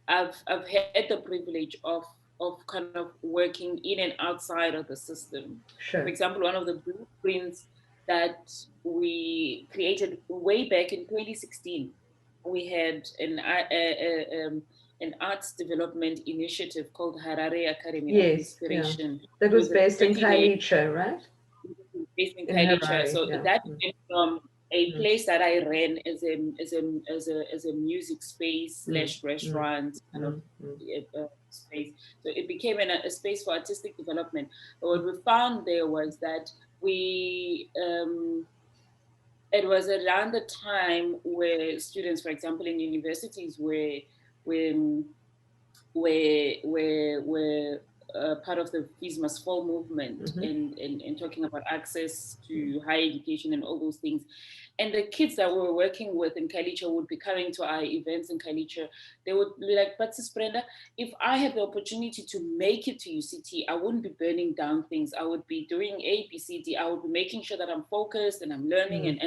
B: I've had the privilege of kind of working in and outside of the system.
A: Sure.
B: For example, one of the blueprints that we created way back in 2016, we had an arts development initiative called Harare Academy of Inspiration.
A: That was based in Kailicha, right?
B: Based in Kailicha. So that went from a place that I ran as a music space / restaurant kind of space. So it became a space for artistic development. But what we found there was that it was around the time where students, for example, in universities were part of the Fees Must Fall movement, and talking about access to higher education and all those things. And the kids that we were working with in Kailicha would be coming to our events in Kailicha. They would be like, but Sis Brenda, if I had the opportunity to make it to UCT, I wouldn't be burning down things. I would be doing A, B, C, D. I would be making sure that I'm focused and I'm learning.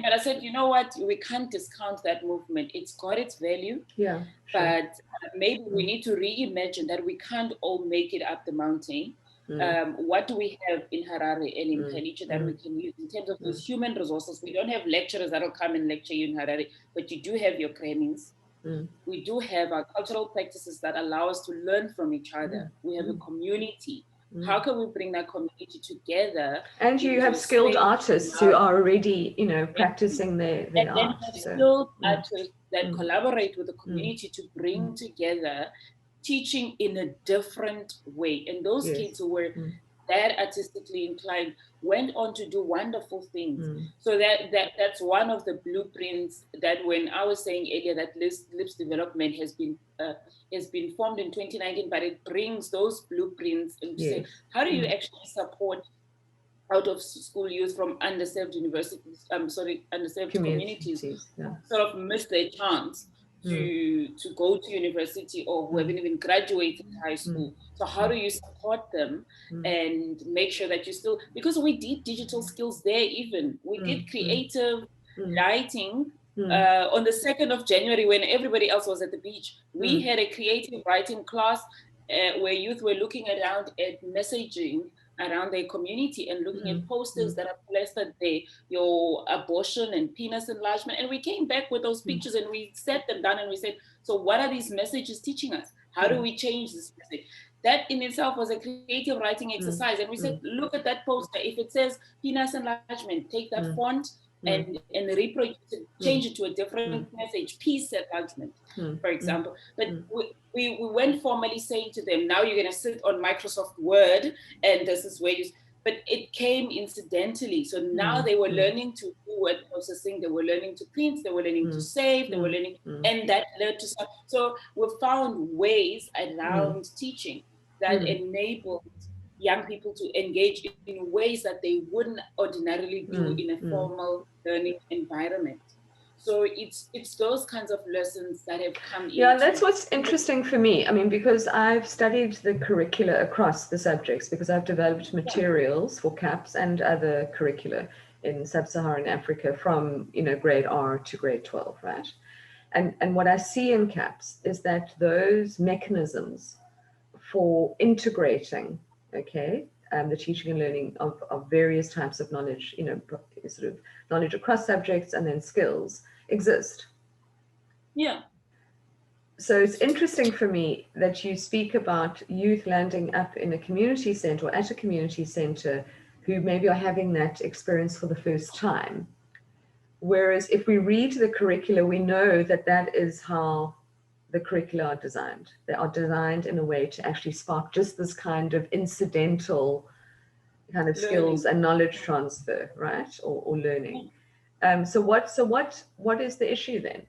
B: But I said, you know what? We can't discount that movement. It's got its value.
A: Yeah.
B: Sure. But maybe we need to reimagine that we can't all make it up the mountain. What do we have in Harare and in Kailicha that we can use in terms of those human resources? We don't have lecturers that will come and lecture you in Harare, but you do have your crannies. We do have our cultural practices that allow us to learn from each other. We have a community how can we bring that community together?
A: And you have skilled artists who are already, practicing their
B: and then
A: art.
B: have
A: So,
B: skilled artists that collaborate with the community to bring together teaching in a different way. And those kids who were that artistically inclined went on to do wonderful things. So that's one of the blueprints that, when I was saying earlier that LEAPS development has been formed in 2019, but it brings those blueprints and say, how do you actually support out of school youth from underserved underserved communities sort of miss their chance to go to university, or who haven't even graduated high school. So how do you support them and make sure that you still, because we did digital skills there, even we did creative writing on the 2nd of January when everybody else was at the beach. We had a creative writing class where youth were looking around at messaging around their community and looking at posters that are plastered there, your abortion and penis enlargement. And we came back with those pictures and we set them down and we said, so what are these messages teaching us? How do we change this message? That in itself was a creative writing exercise. And we said, look at that poster. If it says penis enlargement, take that font and reproduce it, change it to a different message, peace enlargement, for example. But we weren't formally saying to them, now you're going to sit on Microsoft Word and this is where you, but it came incidentally. So now they were learning to do word processing, they were learning to print, they were learning to save, they were learning, and that led to stuff. So we found ways around teaching that enabled young people to engage in ways that they wouldn't ordinarily do in a formal learning environment. So it's those kinds of lessons that have come in.
A: Yeah, that's what's interesting for me. I mean, because I've studied the curricula across the subjects, because I've developed materials for CAPS and other curricula in sub-Saharan Africa from, grade R to grade 12, right? And what I see in CAPS is that those mechanisms for integrating, the teaching and learning of various types of knowledge, sort of knowledge across subjects and then skills exist.
B: Yeah.
A: So it's interesting for me that you speak about youth landing up in a community center or at a community center who maybe are having that experience for the first time. Whereas if we read the curricula, we know that that is how the curricula are designed. They are designed in a way to actually spark just this kind of incidental kind of skills and knowledge transfer, right? Or learning. So what is the issue then?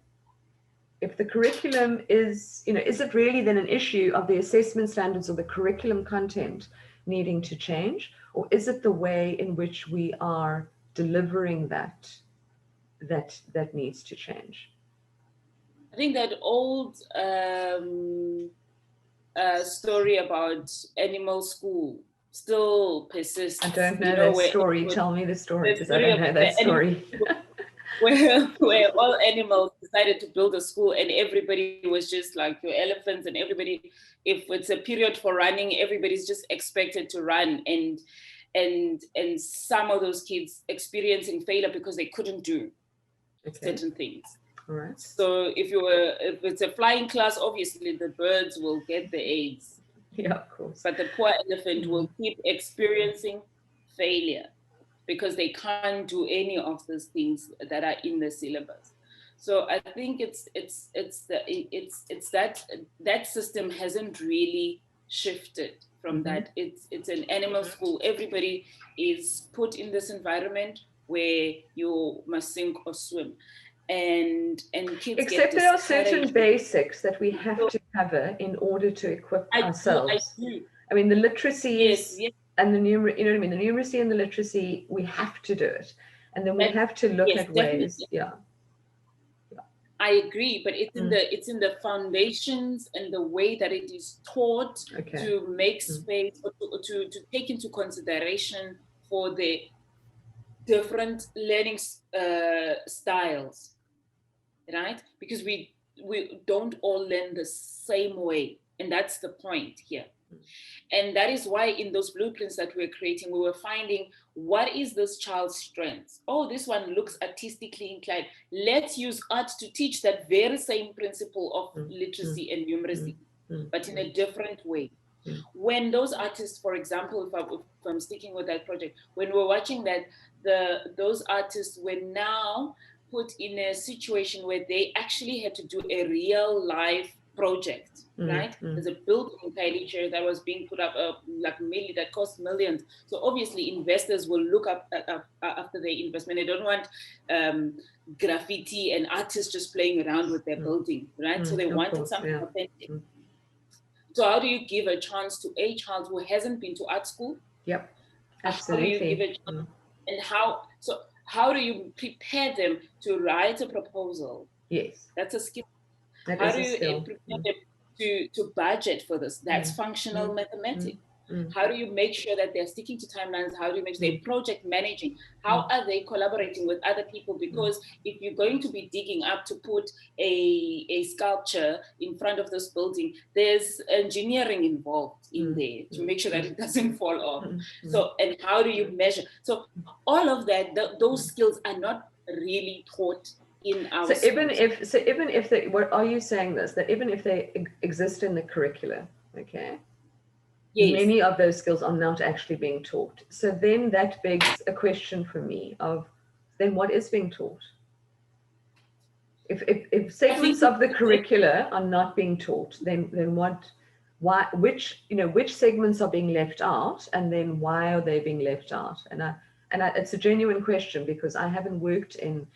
A: If the curriculum is, is it really then an issue of the assessment standards or the curriculum content needing to change? Or is it the way in which we are delivering that needs to change?
B: I think that old story about animal school still persists.
A: I don't know that story. Tell me the story, because I don't know that story.
B: where all animals decided to build a school and everybody was just like your elephants, and everybody, if it's a period for running, everybody's just expected to run, and some of those kids experiencing failure because they couldn't do certain things.
A: Right.
B: So if it's a flying class, obviously the birds will get the A's.
A: Yeah, of course.
B: But the poor elephant will keep experiencing failure because they can't do any of those things that are in the syllabus. So I think it's that system hasn't really shifted from that. It's an animal school. Everybody is put in this environment where you must sink or swim. And kids
A: except there are certain basics that we have to cover in order to equip ourselves. I mean, the literacies and the the numeracy and the literacy, we have to do it, and then we have to look at ways. Yeah,
B: I agree, but it's in the foundations and the way that it is taught to make space or to take into consideration for the different learning styles. Right? Because we don't all learn the same way. And that's the point here. And that is why in those blueprints that we're creating, we were finding, what is this child's strengths? Oh, this one looks artistically inclined. Let's use art to teach that very same principle of literacy and numeracy, but in a different way. When those artists, for example, if I'm sticking with that project, when we're watching that, those artists were now put in a situation where they actually had to do a real life project, right? There's a building in Kailicha that was being put up that cost millions. So obviously investors will look up after their investment. They don't want graffiti and artists just playing around with their building, right? So they wanted something authentic. So how do you give a chance to a child who hasn't been to art school?
A: Yep, absolutely.
B: How do you give a chance, and how do you prepare them to write a proposal?
A: Yes,
B: that's a skill.
A: That
B: how
A: is
B: do
A: a
B: you
A: skill.
B: prepare them to budget for this? That's functional mathematics. How do you make sure that they're sticking to timelines? How do you make sure they're project managing? How are they collaborating with other people? Because if you're going to be digging up to put a sculpture in front of this building, there's engineering involved in there to make sure that it doesn't fall off. So, and how do you measure? So all of that, those skills are not really taught in our schools.
A: Even if they, what are you saying this, that even if they exist in the curricula, okay? Yes. Many of those skills are not actually being taught. So then that begs a question for me of, then what is being taught? If segments of the curricula are not being taught, then which segments are being left out, and then why are they being left out? And it's a genuine question, because I haven't worked in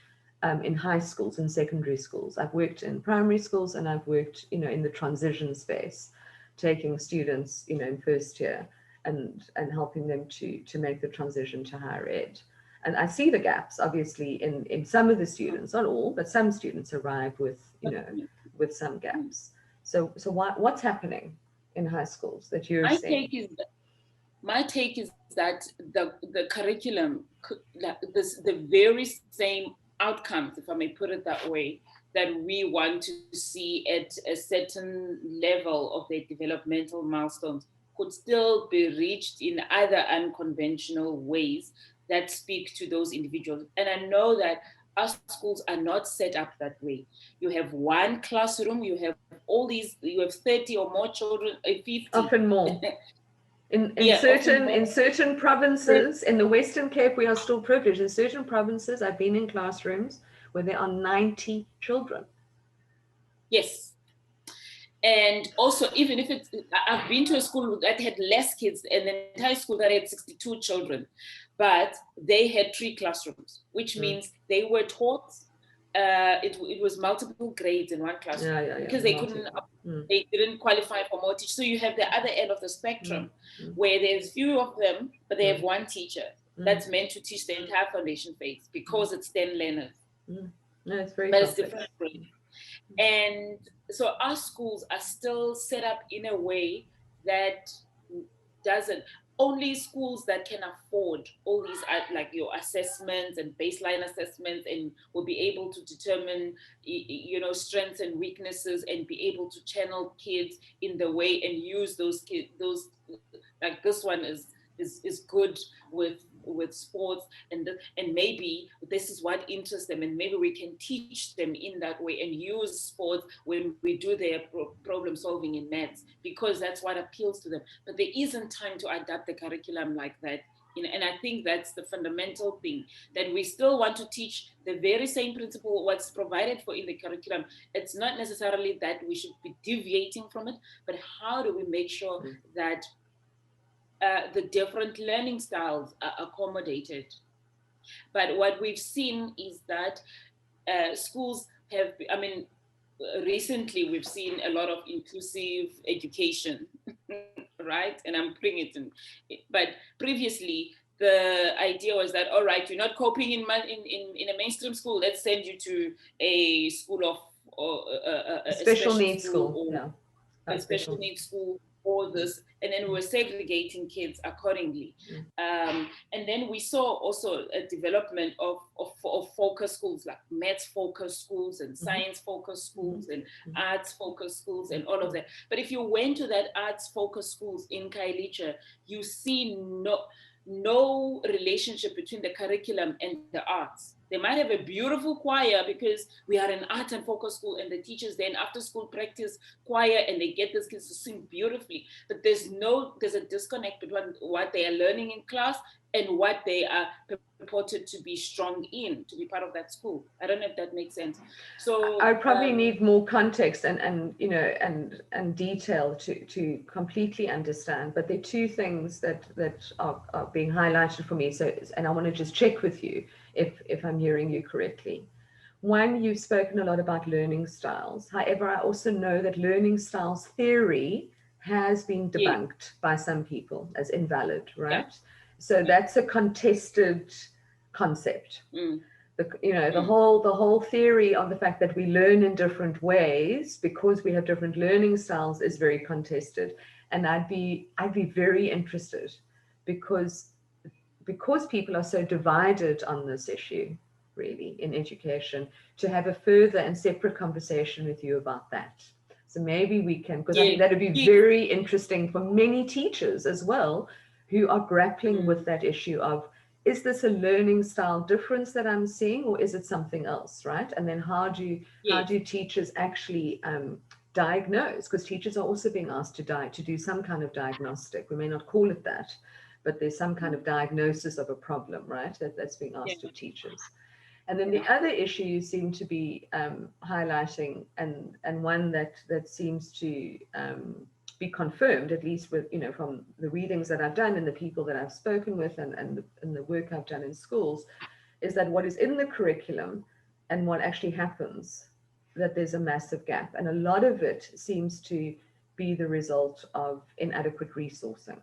A: high schools and secondary schools. I've worked in primary schools, and I've worked, in the transition space, taking students, in first year and helping them to make the transition to higher ed. And I see the gaps, obviously, in some of the students, not all, but some students arrive with some gaps. So what's happening in high schools that you're seeing?
B: My take is that the curriculum, the very same outcomes, if I may put it that way, that we want to see at a certain level of their developmental milestones could still be reached in other unconventional ways that speak to those individuals. And I know that our schools are not set up that way. You have one classroom, you have 30 or more children, 50.
A: Often more. In certain provinces, in the Western Cape, we are still privileged. In certain provinces, I've been in classrooms where there are 90 children.
B: Yes. And also, even if I've been to a school that had less kids, and the entire school that had 62 children, but they had 3 classrooms, which means they were taught, it was multiple grades in one classroom, because they they didn't qualify for more teachers. So you have the other end of the spectrum, where there's few of them, but they have one teacher that's meant to teach the entire foundation phase, because it's 10 learners.
A: No, it's very
B: but complex. It's different. And so our schools are still set up in a way that doesn't, only schools that can afford all these, like your assessments and baseline assessments, and will be able to determine, strengths and weaknesses, and be able to channel kids in the way and use those kids, like this one is good with sports, and maybe this is what interests them, and maybe we can teach them in that way and use sports when we do their problem solving in maths, because that's what appeals to them. But there isn't time to adapt the curriculum like that, and I think that's the fundamental thing, that we still want to teach the very same principle what's provided for in the curriculum. It's not necessarily that we should be deviating from it, but how do we make sure that the different learning styles are accommodated? But what we've seen is that schools have, recently we've seen a lot of inclusive education, right? And I'm putting it in, but previously the idea was that, all right, you're not coping in a mainstream school, let's send you to a school of, or a
A: special needs school,
B: a special needs school, or this, and then we were segregating kids accordingly. And then we saw also a development of focus schools, like maths focus schools and science focus schools and arts focus schools and all of that. But if you went to that arts focus schools in Kailicha, you see no relationship between the curriculum and the arts. They might have a beautiful choir because we are an art and focus school, and the teachers then after school practice choir and they get these kids to sing beautifully. But there's a disconnect between what they are learning in class and what they are purported to be strong in, to be part of that school. I don't know if that makes sense. So
A: I probably need more context and you know and detail to completely understand. But there are two things that are being highlighted for me. So, and I want to just check with you if I'm hearing you correctly. One, you've spoken a lot about learning styles. However, I also know that learning styles theory has been debunked by some people as invalid, right? Yeah. So that's a contested concept. The whole theory of the fact that we learn in different ways because we have different learning styles is very contested. And I'd be very interested because people are so divided on this issue, really, in education, to have a further and separate conversation with you about that. So maybe we can, because I think that would be very interesting for many teachers as well, who are grappling with that issue of, is this a learning style difference that I'm seeing, or is it something else, right? And then how do teachers actually diagnose? Because teachers are also being asked to do some kind of diagnostic. We may not call it that, but there's some kind of diagnosis of a problem, right? That's being asked of teachers. And then the other issue you seem to be highlighting, and one that seems to be confirmed, at least with, from the readings that I've done and the people that I've spoken with and the work I've done in schools, is that what is in the curriculum and what actually happens, that there's a massive gap. And a lot of it seems to be the result of inadequate resourcing.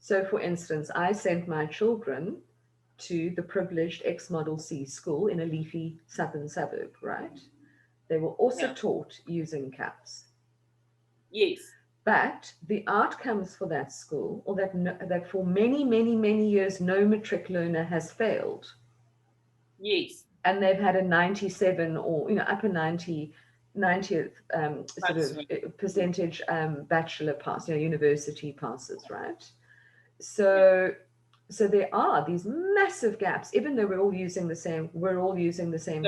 A: So for instance, I sent my children to the privileged ex-Model C school in a leafy southern suburb, right? They were also taught using CAPS.
B: Yes.
A: But the outcomes for that school, or that for many, many, many years, no matric learner has failed.
B: Yes.
A: And they've had a 97 or, upper 90th sort of percentage bachelor pass, university passes, right? So there are these massive gaps, even though we're all using the same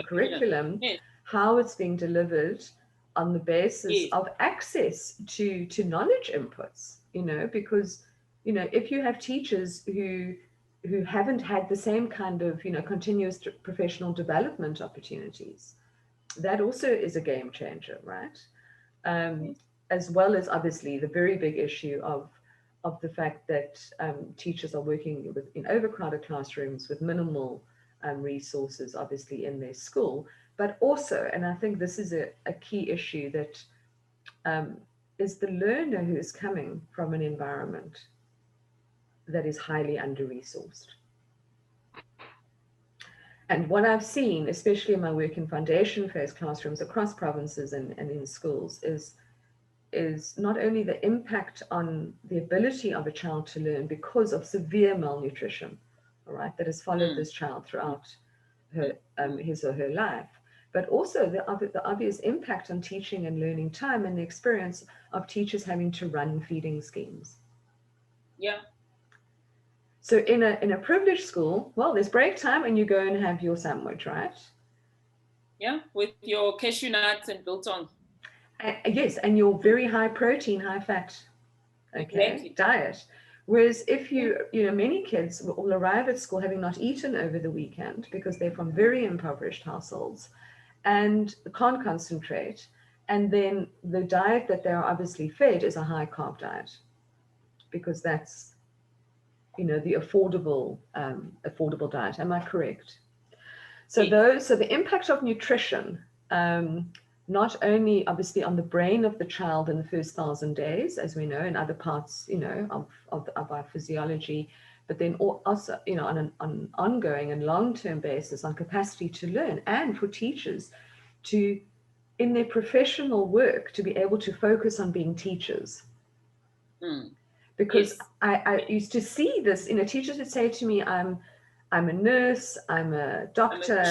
A: curriculum, how it's being delivered on the basis of access to knowledge inputs, because, if you have teachers who haven't had the same kind of, continuous professional development opportunities, that also is a game changer, right? As well as obviously the very big issue of the fact that teachers are working in overcrowded classrooms with minimal resources, obviously, in their school. But also, and I think this is a key issue, that is the learner who is coming from an environment that is highly under-resourced. And what I've seen, especially in my work in foundation phase classrooms across provinces and in schools, is not only the impact on the ability of a child to learn because of severe malnutrition, all right, that has followed this child throughout his or her life, but also the obvious impact on teaching and learning time and the experience of teachers having to run feeding schemes.
B: Yeah.
A: So in a privileged school, well, there's break time and you go and have your sandwich, right?
B: Yeah, with your cashew nuts and biltong.
A: Yes, and your very high protein, high fat, diet. Whereas if many kids will arrive at school having not eaten over the weekend because they're from very impoverished households and can't concentrate. And then the diet that they're obviously fed is a high carb diet because that's, the affordable diet. Am I correct? So the impact of nutrition, not only obviously on the brain of the child in the first 1,000 days, as we know, in other parts, of our physiology, but then also, on an ongoing and long-term basis on capacity to learn, and for teachers to, in their professional work, to be able to focus on being teachers. Because I used to see this, teachers would say to me, I'm a nurse, I'm a doctor,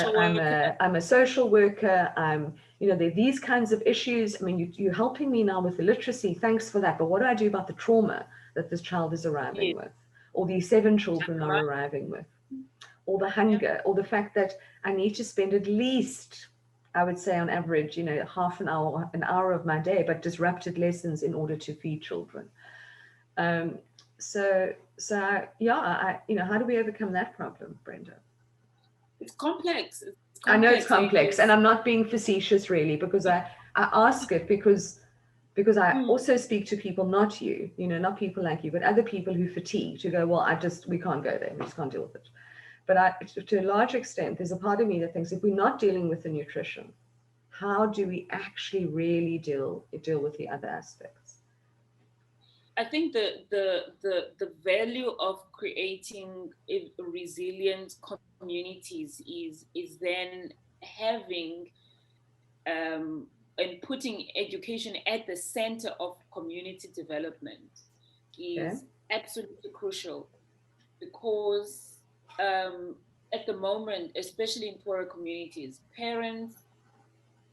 A: I'm a social worker, there are these kinds of issues. I mean, you're helping me now with the literacy, thanks for that. But what do I do about the trauma that this child is arriving with? or these 7 children are arriving with, or the hunger, or the fact that I need to spend at least, I would say on average, half an hour of my day, but disrupted lessons in order to feed children. So yeah, how do we overcome that problem, Brenda?
B: It's complex.
A: I know it's complex, and I'm not being facetious really, because I ask it because I also speak to people, not not people like you, but other people who fatigue, to go, well, we can't go there, we just can't deal with it. But to a large extent, there's a part of me that thinks, if we're not dealing with the nutrition, how do we actually really deal with the other aspects?
B: I think the value of creating resilient communities is then having and putting education at the center of community development is absolutely crucial, because at the moment, especially in poorer communities, parents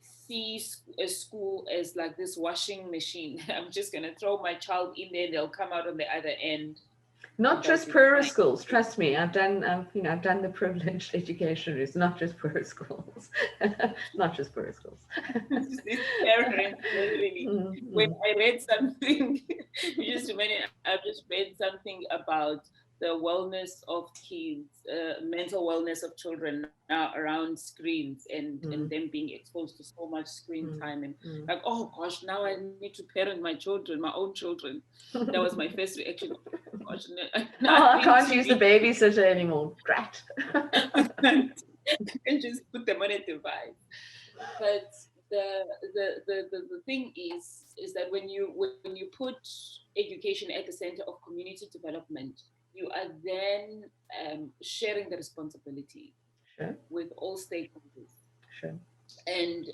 B: see a school as like this washing machine. I'm just going to throw my child in there, they'll come out on the other end.
A: Not just poorer schools, trust me. I've done the privileged education routes, not just poorer schools. Not just poorer schools.
B: This parent, really. When I read something, I've just read something about the wellness of kids, mental wellness of children now around screens and them being exposed to so much screen time, and like, oh gosh, now I need to parent my children, my own children. That was my first reaction. Gosh,
A: I can't use the babysitter anymore. Drat.
B: And just put them on a device. But the thing is that when you put education at the center of community development, you are then sharing the responsibility with all stakeholders.
A: Sure.
B: And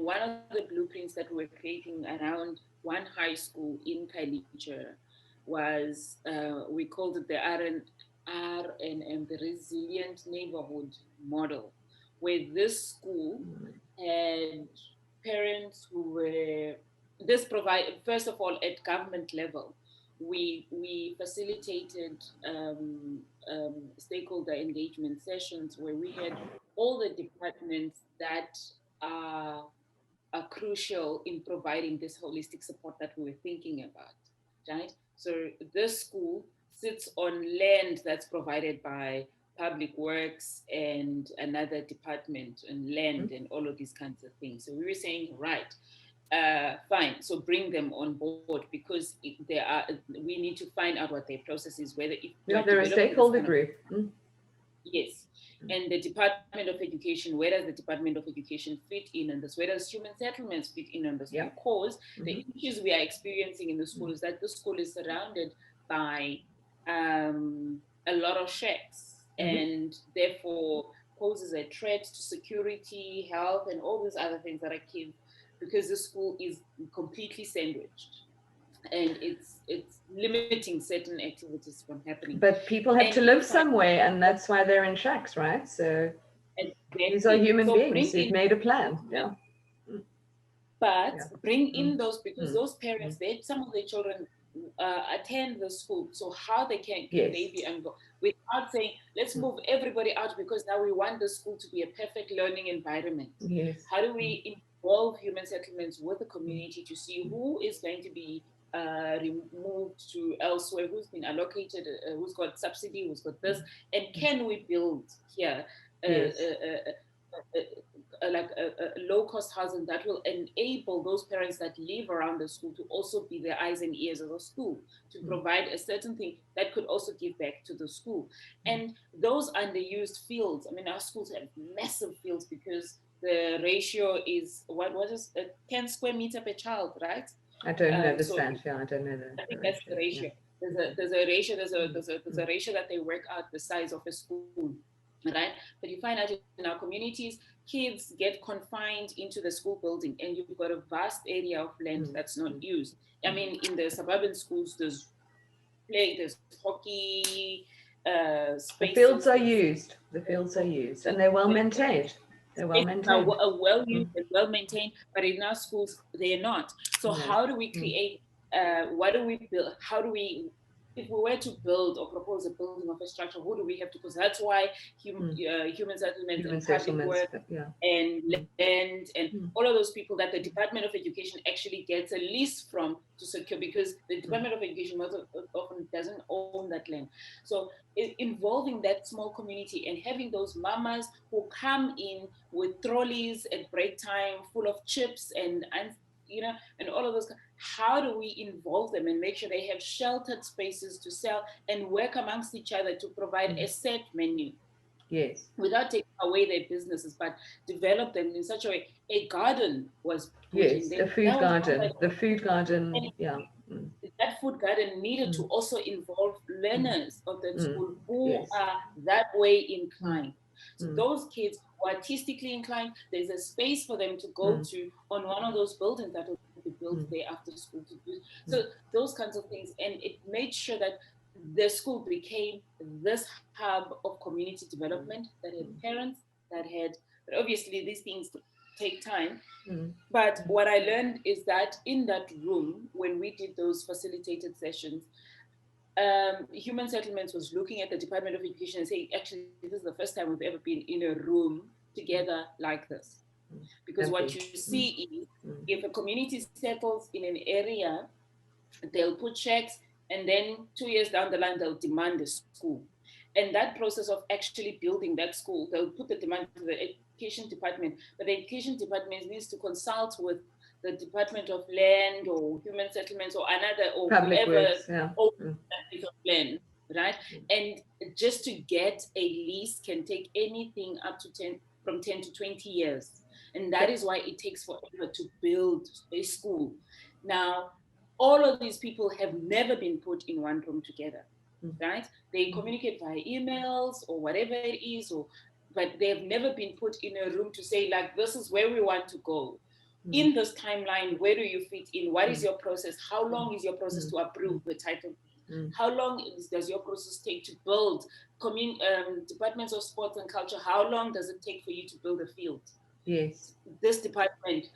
B: one of the blueprints that we're creating around one high school in Kailicha was, we called it the RNM, the Resilient Neighborhood Model, where this school had parents who were, first of all, at government level, we facilitated stakeholder engagement sessions where we had all the departments that are crucial in providing this holistic support that we were thinking about, right? So this school sits on land that's provided by Public Works and another department, and land and all of these kinds of things. So we were saying, right, fine, so bring them on board, because we need to find out what their process is, whether
A: they're a stakeholder group.
B: Yes. And the Department of Education, where does the Department of Education fit in on this? Where does human settlements fit in on this? Because the issues we are experiencing in the school is that the school is surrounded by a lot of shacks, and therefore poses a threat to security, health, and all these other things that are kids, because the school is completely sandwiched. And it's limiting certain activities from happening.
A: But people have to live somewhere, and that's why they're in shacks, right? So these are human beings who've made a plan.
B: But bring in those, because those parents, some of their children attend the school. So how they can maybe and go without saying, let's move everybody out because now we want the school to be a perfect learning environment. How do we involve human settlements with the community to see who is going to be removed to elsewhere, who's been allocated, who's got subsidy, who's got this, and can we build here like a low-cost housing that will enable those parents that live around the school to also be the eyes and ears of the school, to provide a certain thing that could also give back to the school. And those underused fields, I mean, our schools have massive fields because the ratio is, what was it, 10 square meter per child, right?
A: I don't know the stat. I don't know that.
B: I think that's the ratio. There's a ratio. There's a ratio that they work out the size of a school, right? But you find out in our communities, kids get confined into the school building, and you've got a vast area of land that's not used. I mean, in the suburban schools, there's hockey spaces.
A: The fields are used. And they're well maintained. They're well maintained.
B: Well used and well maintained, but in our schools they're not. So how do we create? What do we build? How do we if we were to build or propose a building of a structure, who do we have to? Because that's why human settlements
A: Human
B: and public
A: settlements,
B: work
A: yeah.
B: and land and
A: Mm.
B: all of those people that the Department of Education actually gets a lease from to secure, because the Department of Education often doesn't own that land. So involving that small community and having those mamas who come in with trolleys at break time full of chips and and all of those, how do we involve them and make sure they have sheltered spaces to sell and work amongst each other to provide a set menu?
A: Yes.
B: Without taking away their businesses, but develop them in such a way. A garden was put in
A: Yes,
B: there.
A: a food
B: That was
A: garden.
B: one
A: The food garden,
B: and
A: yeah. Mm.
B: that food garden needed to
A: Mm.
B: also involve
A: Mm.
B: learners of that
A: Mm.
B: school who
A: Yes.
B: are that way
A: Mm.
B: inclined. So
A: Mm.
B: those kids who are artistically inclined, there's a space for them to go
A: Mm.
B: to on one of those buildings that will be built
A: Mm.
B: there after school to do.
A: Mm.
B: So those kinds of things. And it made sure that the school became this hub of community development that had parents, that had, but obviously these things take time.
A: Mm.
B: But what I learned is that in that room, when we did those facilitated sessions, Human Settlements was looking at the Department of Education and saying, actually, this is the first time we've ever been in a room together like this. Because what
A: Happy.
B: you see is,
A: Mm.
B: if a community settles in an area, they'll put checks, and then 2 years down the line, they'll demand a school. And that process of actually building that school, they'll put the demand to the education department, but the education department needs to consult with the Department of Land or Human Settlements or another or
A: Public
B: whoever
A: works, yeah.
B: owns
A: Mm.
B: that piece of land, right? And just to get a lease can take anything up to 10 to 20 years. And that is why it takes forever to build a school. Now, all of these people have never been put in one room together, right? They communicate via emails or whatever it is, but they've never been put in a room to say, like, this is where we want to go. In this timeline, where do you fit in? What is your process? How long is your process to approve the title? How long does your process take to build departments of sports and culture? How long does it take for you to build a field?
A: Yes.
B: This department,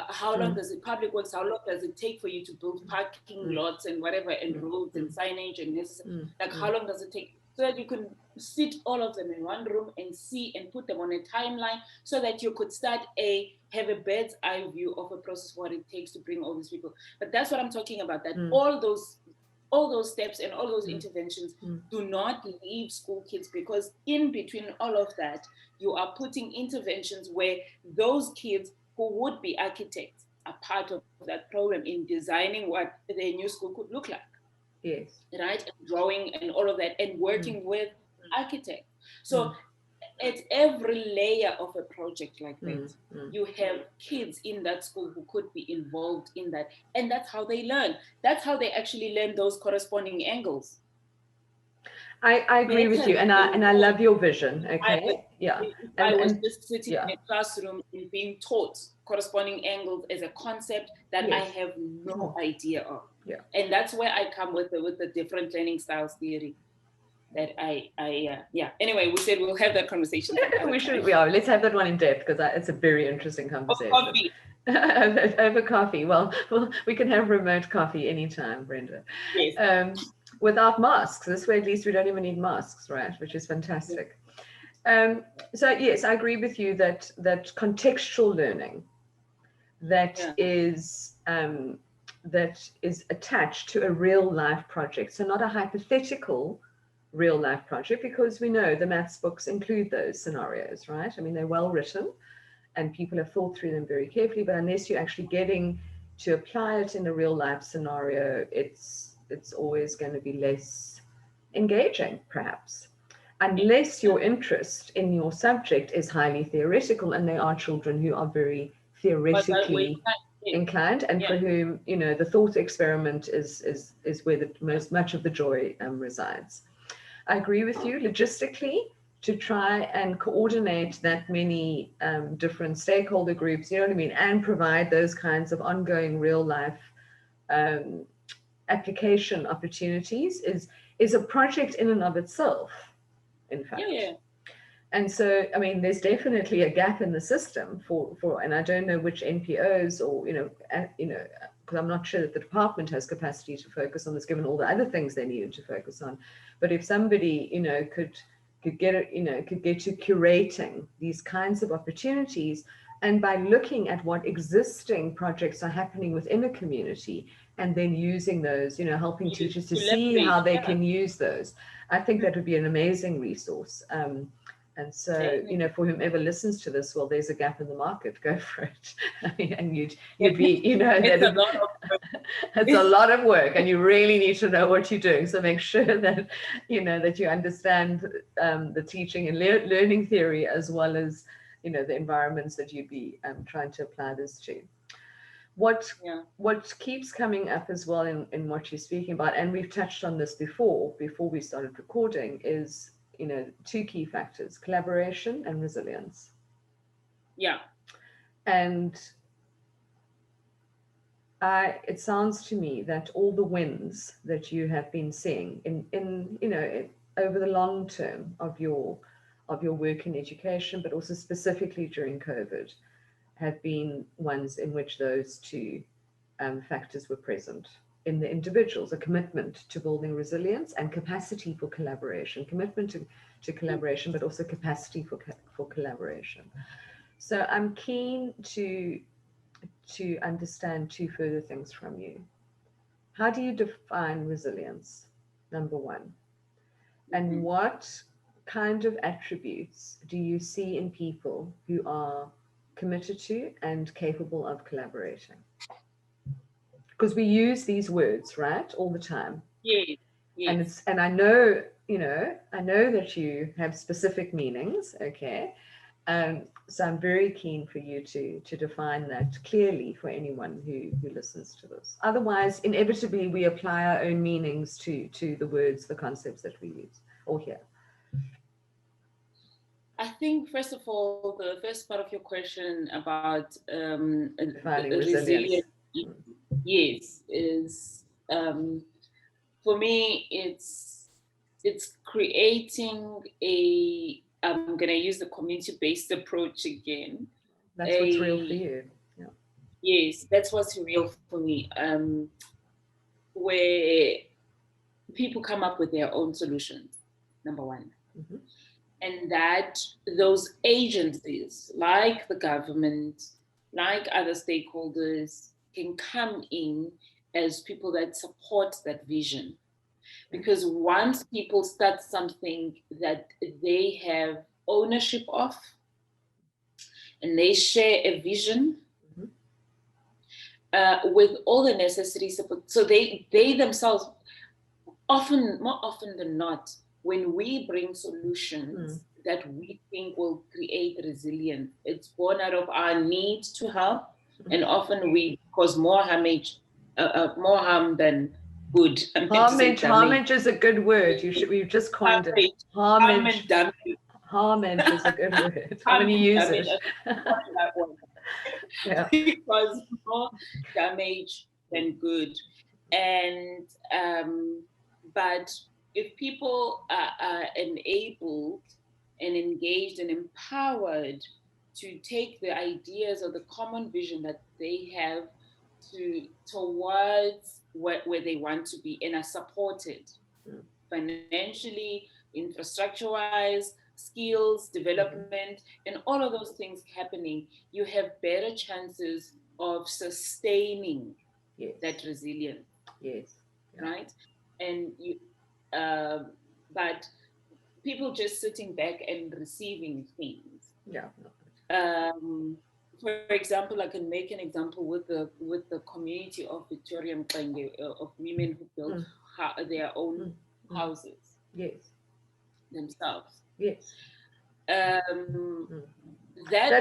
B: how long does it, public works, how long does it take for you to build parking lots and whatever, and roads and signage and necessary, like how long does it take, so that you can sit all of them in one room and see and put them on a timeline, so that you could have a bird's eye view of a process, what it takes to bring all these people. But that's what I'm talking about, that all those steps and all those interventions do not leave school kids, because in between all of that, you are putting interventions where those kids who would be architects are part of that program in designing what their new school could look like.
A: Yes.
B: Right? And drawing and all of that, and working with architects. So at every layer of a project like that, you have kids in that school who could be involved in that. And that's how they learn. That's how they actually learn those corresponding angles.
A: I agree with you, and I love your vision. Okay,
B: I was just sitting in a classroom and being taught corresponding angles as a concept that I have no idea of.
A: Yeah.
B: And that's where I come with the different learning styles theory. That Anyway, we said we'll have that conversation.
A: We should. Yeah, let's have that one in depth, because it's a very interesting conversation.
B: Coffee.
A: Over coffee. Well, we can have remote coffee anytime, Brenda.
B: Yes.
A: Without masks. This way, at least we don't even need masks, right? Which is fantastic. So yes, I agree with you that contextual learning that is attached to a real life project. So not a hypothetical real life project, because we know the maths books include those scenarios, right? I mean, they're well written and people have thought through them very carefully, but unless you're actually getting to apply it in a real life scenario, it's always going to be less engaging, perhaps, unless your interest in your subject is highly theoretical, and there are children who are very theoretically inclined, and for whom, the thought experiment is where the much of the joy resides. I agree with you. Logistically, to try and coordinate that many different stakeholder groups, you know what I mean, and provide those kinds of ongoing real life application opportunities is a project in and of itself, in fact. And so, I mean, there's definitely a gap in the system for and I don't know which NPOs or because I'm not sure that the department has capacity to focus on this, given all the other things they needed to focus on. But if somebody, could get it, could get to curating these kinds of opportunities, and by looking at what existing projects are happening within a community, and then using those, helping teachers to see how they can use those, I think that would be an amazing resource. And so, for whomever listens to this, well, there's a gap in the market, go for it. And you'd be,
B: it's a lot of work.
A: It's a lot of work, and you really need to know what you're doing. So make sure that, that you understand the teaching and learning theory, as well as, the environments that you'd be trying to apply this to. What keeps coming up as well in what you're speaking about, and we've touched on this before we started recording, is, two key factors: collaboration and resilience.
B: Yeah.
A: And it sounds to me that all the wins that you have been seeing in over the long term of your work in education, but also specifically during COVID, have been ones in which those two factors were present in the individuals: a commitment to building resilience and capacity for collaboration, commitment to collaboration, but also capacity for collaboration. So I'm keen to understand two further things from you. How do you define resilience, number one? And what kind of attributes do you see in people who are committed to and capable of collaborating? Because we use these words, right, all the time.
B: Yes.
A: And I know, that you have specific meanings, okay? So I'm very keen for you to define that clearly for anyone who listens to this. Otherwise, inevitably, we apply our own meanings to the words, the concepts that we use or hear.
B: I think, first of all, the first part of your question about
A: defining resilience.
B: Yes, is for me, it's creating I'm going to use the community-based approach again.
A: That's what's real for you. Yeah.
B: Yes, that's what's real for me. Where people come up with their own solutions, number one. Mm-hmm. And that those agencies, like the government, like other stakeholders, can come in as people that support that vision. Because once people start something that they have ownership of, and they share a vision, with all the necessary support, so they themselves, more often than not, when we bring solutions that we think will create resilience, it's born out of our need to help, and often we cause more harm than good.
A: Harmage is a good word. We've just coined it. Harmage is a good word. I'm going to use it. Yeah.
B: Because more damage than good. And but if people are enabled and engaged and empowered to take the ideas or the common vision that they have towards where they want to be, and are supported financially, infrastructure-wise, skills, development, and all of those things happening, you have better chances of sustaining that resilience.
A: Yes.
B: Right? And but people just sitting back and receiving things.
A: Yeah.
B: For example, I can make an example with the community of Victoria Mqenge, of women who built their own houses.
A: Yes.
B: Themselves.
A: Yes.
B: That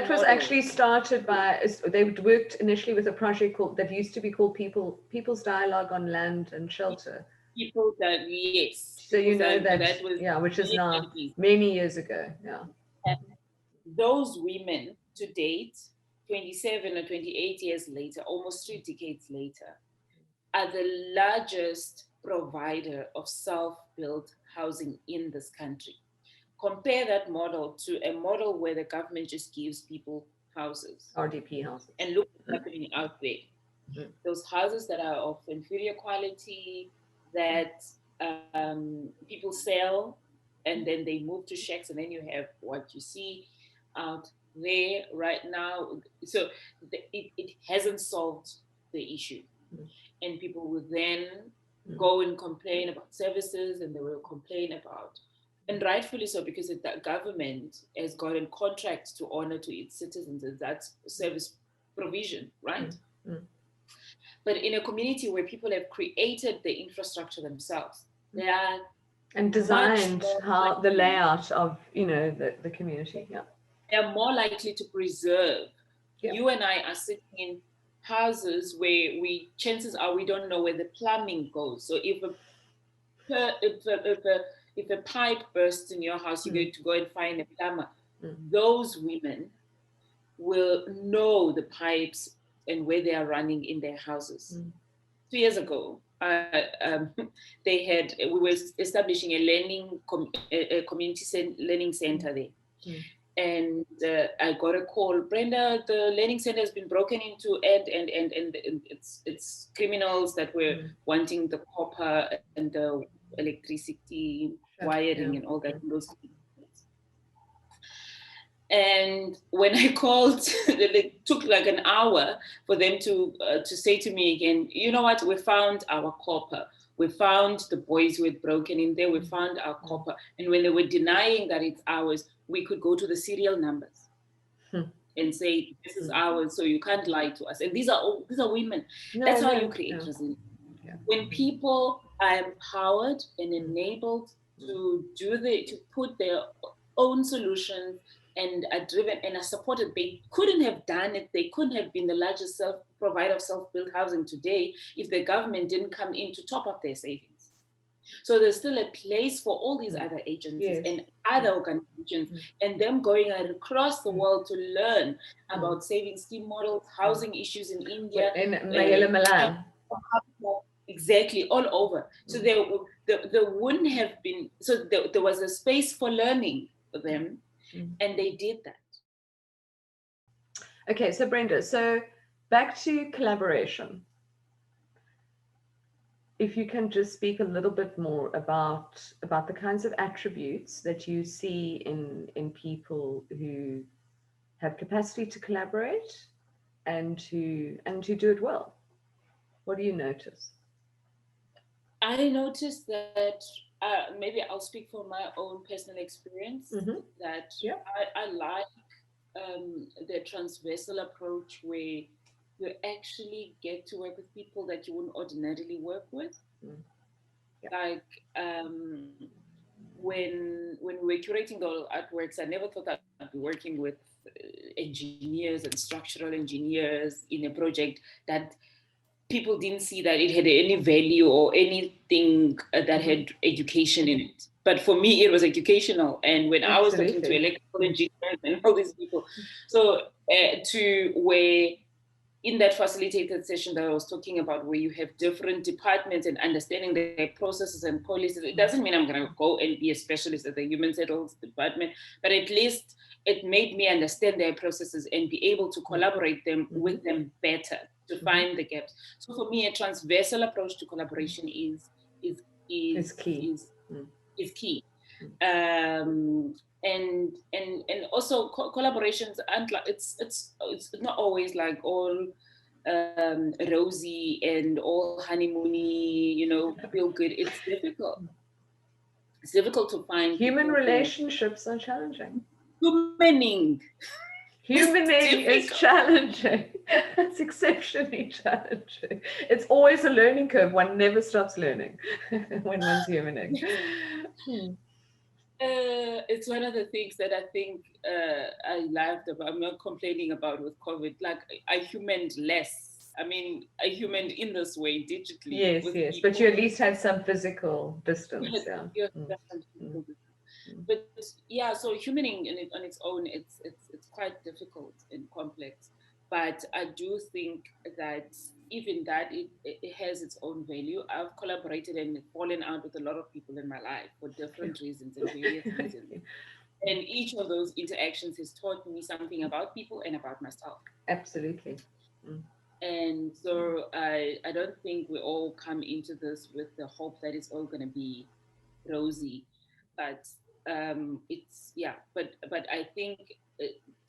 A: was actually started by, they worked initially with a project that used to be called People's Dialogue on Land and Shelter.
B: Yes.
A: So that was, which is now many years ago. Yeah.
B: And those women to date, 27 or 28 years later, almost 3 decades later, are the largest provider of self-built housing in this country. Compare that model to a model where the government just gives people houses.
A: RDP houses.
B: And look what's happening out there. those houses that are of inferior quality, that people sell and then they move to shacks, and then you have what you see out there right now. So it hasn't solved the issue. And people will then go and complain about services, and they will complain about, and rightfully so, because the government has gotten contracts to honor to its citizens, and that's service provision, right? But in a community where people have created the infrastructure themselves, they are
A: and designed how the layout of the community. Yeah,
B: they are more likely to preserve. You and I are sitting in houses where chances are we don't know where the plumbing goes. So if a pipe bursts in your house, you're going to go and find a plumber. Those women will know the pipes and where they are running in their houses. 2 years ago, we were establishing a community learning center there. And I got a call, Brenda, the learning center has been broken into, and it's criminals that were wanting the copper and the electricity wiring and all that. And when I called, it took like an hour for them to say to me again, you know what, we found our copper. We found the boys who had broken in there. We found our copper. And when they were denying that it's ours, we could go to the serial numbers and say, this is ours, so you can't lie to us. And these are women. That's how you create resilience. When people are empowered and enabled to put their own solutions and are driven and are supported, they couldn't have done it. They couldn't have been the largest provider of self-built housing today if the government didn't come in to top up their savings. So there's still a place for all these other agencies and other organizations and them going across the world to learn about saving scheme models, housing issues in India.
A: In Milan.
B: Exactly, all over. So there wouldn't have been, so there was a space for learning for them, and they did that.
A: Okay, so Brenda, so back to collaboration. If you can just speak a little bit more about the kinds of attributes that you see in people who have capacity to collaborate and to do it well. What do you notice?
B: I noticed that maybe I'll speak from my own personal experience, that I like the transversal approach where you actually get to work with people that you wouldn't ordinarily work with. Like when we were curating the artworks, I never thought I'd be working with engineers and structural engineers in a project that people didn't see that it had any value or anything that had education in it. But for me, it was educational. And when I was talking to electrical engineers and all these people, so to where in that facilitated session that I was talking about, where you have different departments and understanding their processes and policies, it doesn't mean I'm going to go and be a specialist at the human resources department, but at least it made me understand their processes and be able to collaborate with them better to find the gaps. So for me, a transversal approach to collaboration is key. Is key. And also collaborations, and it's not always like all rosy and all honeymoony, feel good. It's difficult. It's difficult to find.
A: Human relationships are challenging.
B: Humaning
A: is challenging. It's exceptionally challenging. It's always a learning curve. One never stops learning when one's humaning.
B: It's one of the things that I think I laughed about. I'm not complaining about with COVID. Like, I humaned less. I mean, I humaned in this way digitally.
A: Yes. But you at least had some physical distance.
B: But yeah, so humaning on its own, it's quite difficult and complex. But I do think that even that, it has its own value. I've collaborated and fallen out with a lot of people in my life for different reasons and various reasons. And each of those interactions has taught me something about people and about myself.
A: Absolutely.
B: And so I don't think we all come into this with the hope that it's all going to be rosy, but but I think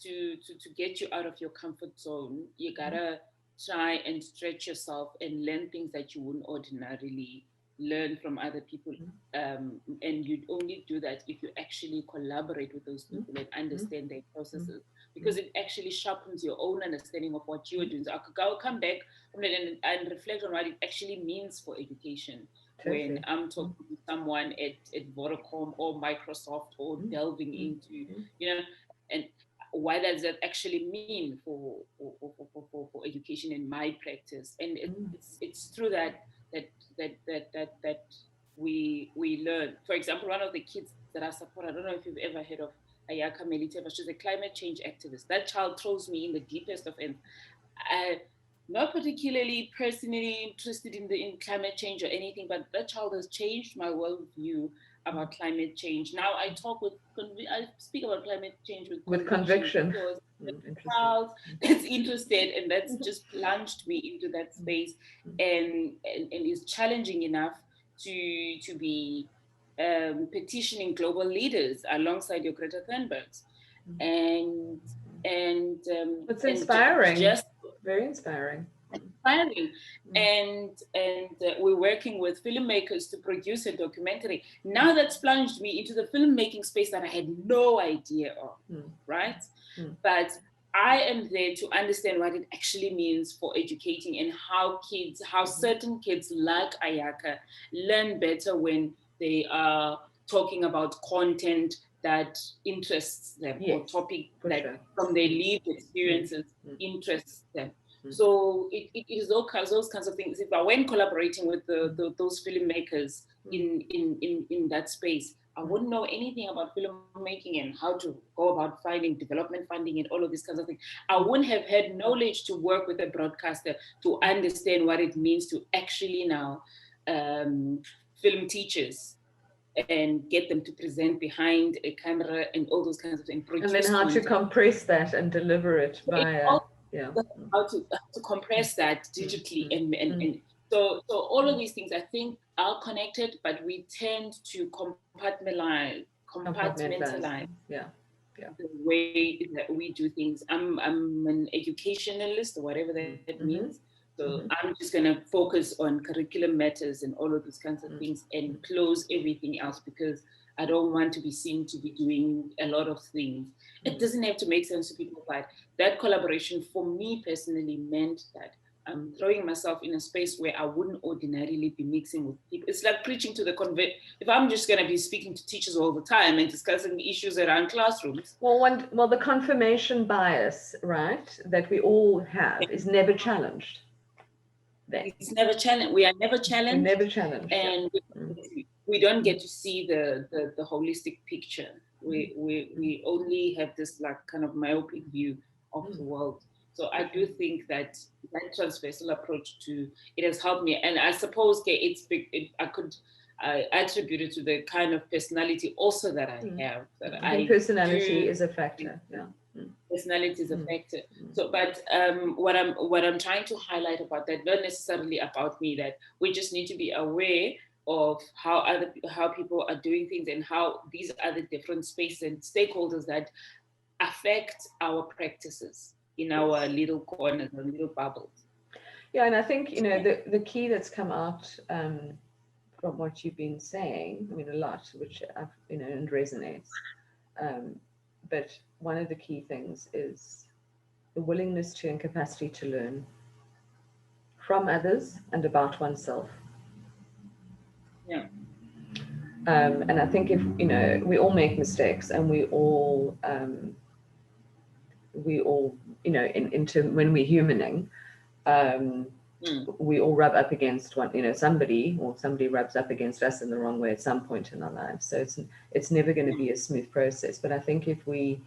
B: to get you out of your comfort zone, you gotta try and stretch yourself and learn things that you wouldn't ordinarily learn from other people. And you'd only do that if you actually collaborate with those people and understand their processes, because it actually sharpens your own understanding of what you're doing. So I'll come back and reflect on what it actually means for education. When I'm talking to someone at Vodacom or Microsoft or delving into, and what does that actually mean for education in my practice? And it's through that we learn. For example, one of the kids that I support, I don't know if you've ever heard of Ayaka Meliteva, she's a climate change activist. That child throws me in the deepest of ends. Not particularly personally interested in climate change or anything, but that child has changed my worldview about climate change. Now I speak about climate change with conviction. Because the child that's interested, and that's just plunged me into that space, and is challenging enough to be petitioning global leaders alongside your Greta Thunbergs. And
A: it's inspiring. Just very inspiring.
B: And we're working with filmmakers to produce a documentary. Now that's plunged me into the filmmaking space that I had no idea of, right? But I am there to understand what it actually means for educating, and how certain kids like Ayaka learn better when they are talking about content that interests them, or topic that from their lived experiences interests them. So it is those kinds of things. If I went collaborating with those filmmakers in that space, I wouldn't know anything about filmmaking and how to go about finding development funding and all of these kinds of things. I wouldn't have had knowledge to work with a broadcaster to understand what it means to actually now film teachers and get them to present behind a camera and all those kinds of things.
A: And then how to compress that and deliver it via...
B: how to compress that digitally, and so all of these things I think are connected, but we tend to compartmentalize the way that we do things. I'm an educationalist, or whatever that means. So I'm just going to focus on curriculum matters and all of those kinds of things, and close everything else, because I don't want to be seen to be doing a lot of things. It doesn't have to make sense to people, but that collaboration for me personally meant that I'm throwing myself in a space where I wouldn't ordinarily be mixing with people. It's like preaching to the convert. If I'm just going to be speaking to teachers all the time and discussing issues around classrooms.
A: Well, the confirmation bias, right, that we all have is never challenged.
B: It's never challenged. We are never challenged.
A: We're never challenged.
B: And we don't get to see the holistic picture. We only have this like kind of myopic view of the world. So I do think that transversal approach to it has helped me, and I suppose I could attribute it to the kind of personality also that I have. That
A: I think personality is a factor. Yeah.
B: Personality is a factor. So, but what I'm trying to highlight about that, not necessarily about me, that we just need to be aware of how people are doing things, and how these are the different spaces and stakeholders that affect our practices in our little corners, our little bubbles.
A: Yeah, and I think the key that's come out from what you've been saying, I mean a lot, which and resonates. But one of the key things is the willingness to and capacity to learn from others and about oneself.
B: Yeah.
A: And I think if we all make mistakes, and we all into when we're humaning, we all rub up against somebody rubs up against us in the wrong way at some point in our lives. So it's never going to be a smooth process. But I think if we,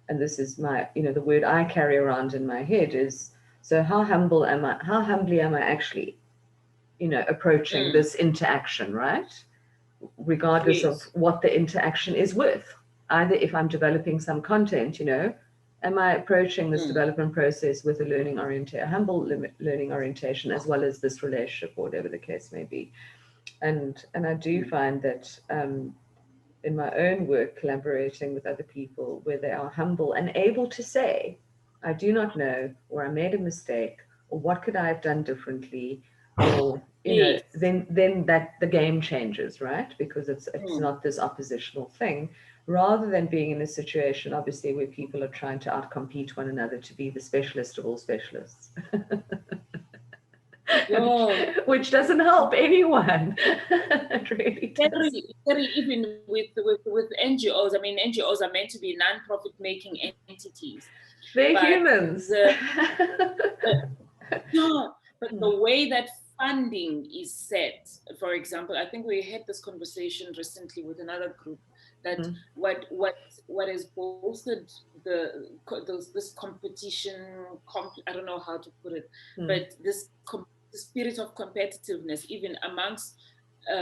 A: and this is my, the word I carry around in my head is, so how humbly am I actually, approaching this interaction, right? Regardless of what the interaction is with. Either if I'm developing some content, am I approaching this development process with a humble learning orientation, as well as this relationship, or whatever the case may be. And I do find that in my own work, collaborating with other people, where they are humble and able to say, I do not know, or I made a mistake, or what could I have done differently, or
B: Yes.
A: then that the game changes, right? Because it's not this oppositional thing, rather than being in a situation, obviously, where people are trying to outcompete one another to be the specialist of all specialists. Which doesn't help anyone. It really does.
B: Very, even with NGOs. I mean, NGOs are meant to be non-profit making entities.
A: They're humans.
B: But the way that funding is set, for example, I think we had this conversation recently with another group, that what has bolstered this competition, I don't know how to put it, but this the spirit of competitiveness, even amongst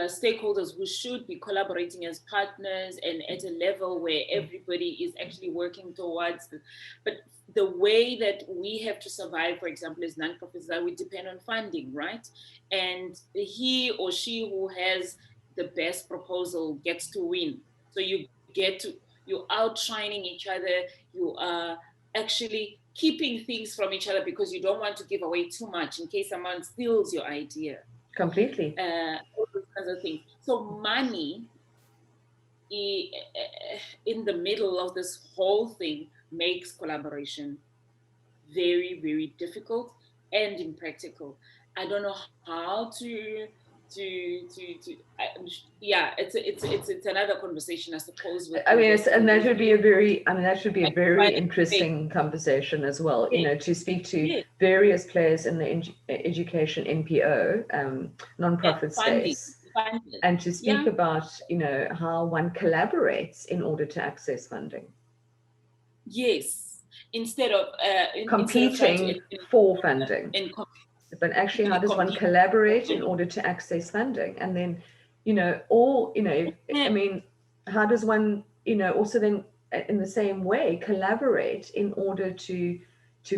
B: stakeholders who should be collaborating as partners and at a level where everybody is actually working towards but the way that we have to survive, for example, as nonprofits, that we depend on funding, right? And he or she who has the best proposal gets to win. So you're outshining each other. You are actually keeping things from each other because you don't want to give away too much in case someone steals your idea.
A: Completely.
B: All those kinds of things. So money in the middle of this whole thing makes collaboration very, very difficult and impractical. I don't know how it's another conversation, I suppose.
A: That should be a very interesting conversation as well. To speak to various players in the education NPO nonprofit space, and to speak about how one collaborates in order to access funding.
B: Yes, instead of
A: competing for funding. But actually, how does one collaborate in order to access funding? And then, how does one, also then in the same way collaborate in order to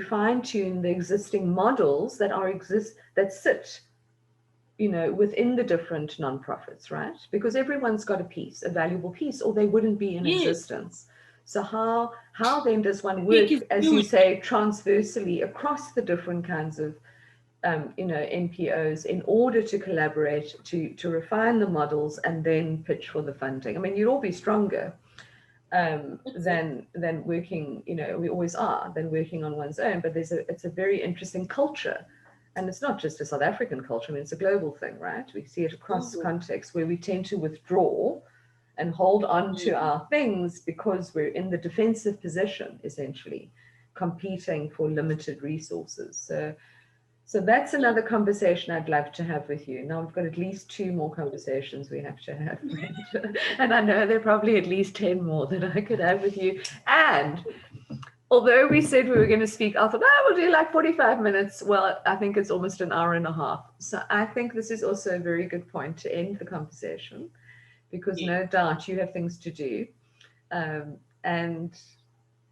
A: fine tune the existing models that sit, within the different nonprofits, right? Because everyone's got a valuable piece, or they wouldn't be in existence. So how then does one work, as you say, transversally across the different kinds of NPOs in order to collaborate, to refine the models and then pitch for the funding? I mean, you'd all be stronger than working, we always are, than working on one's own. But it's a very interesting culture. And it's not just a South African culture. I mean, it's a global thing, right? We see it across contexts where we tend to withdraw and hold on to our things because we're in the defensive position, essentially, competing for limited resources. So that's another conversation I'd love to have with you. Now, we've got at least 2 more conversations we have to have. And I know there are probably at least 10 more that I could have with you. And although we said we were going to speak, I thought, we'll do like 45 minutes. Well, I think it's almost an hour and a half. So I think this is also a very good point to end the conversation, because no doubt you have things to do. And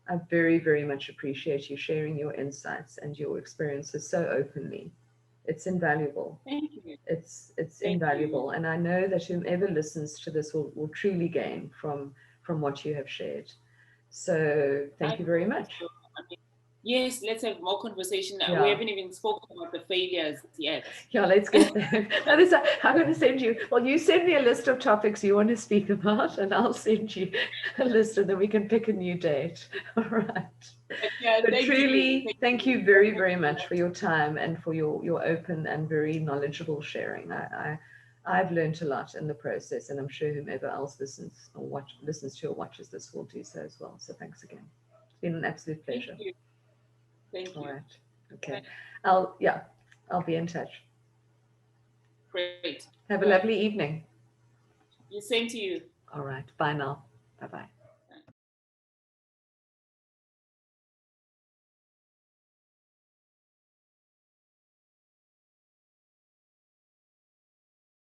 A: I very, very much appreciate you sharing your insights and your experiences so openly. It's invaluable.
B: Thank you.
A: It's invaluable. And I know that whomever listens to this will truly gain from what you have shared. So thank you very much.
B: Yes, let's have more conversation. We haven't even spoken about the failures yet.
A: Yeah, let's get there. I'm going to send you, you send me a list of topics you want to speak about, and I'll send you a list, and then we can pick a new date. All right. But truly, thank you very, very much for your time and for your open and very knowledgeable sharing. I've learned a lot in the process, and I'm sure whomever else listens to or watches this will do so as well. So thanks again. It's been an absolute pleasure.
B: Thank you.
A: All right. Okay. I'll be in touch.
B: Great.
A: Have a lovely evening.
B: Same to you.
A: All right. Bye now. Bye-bye.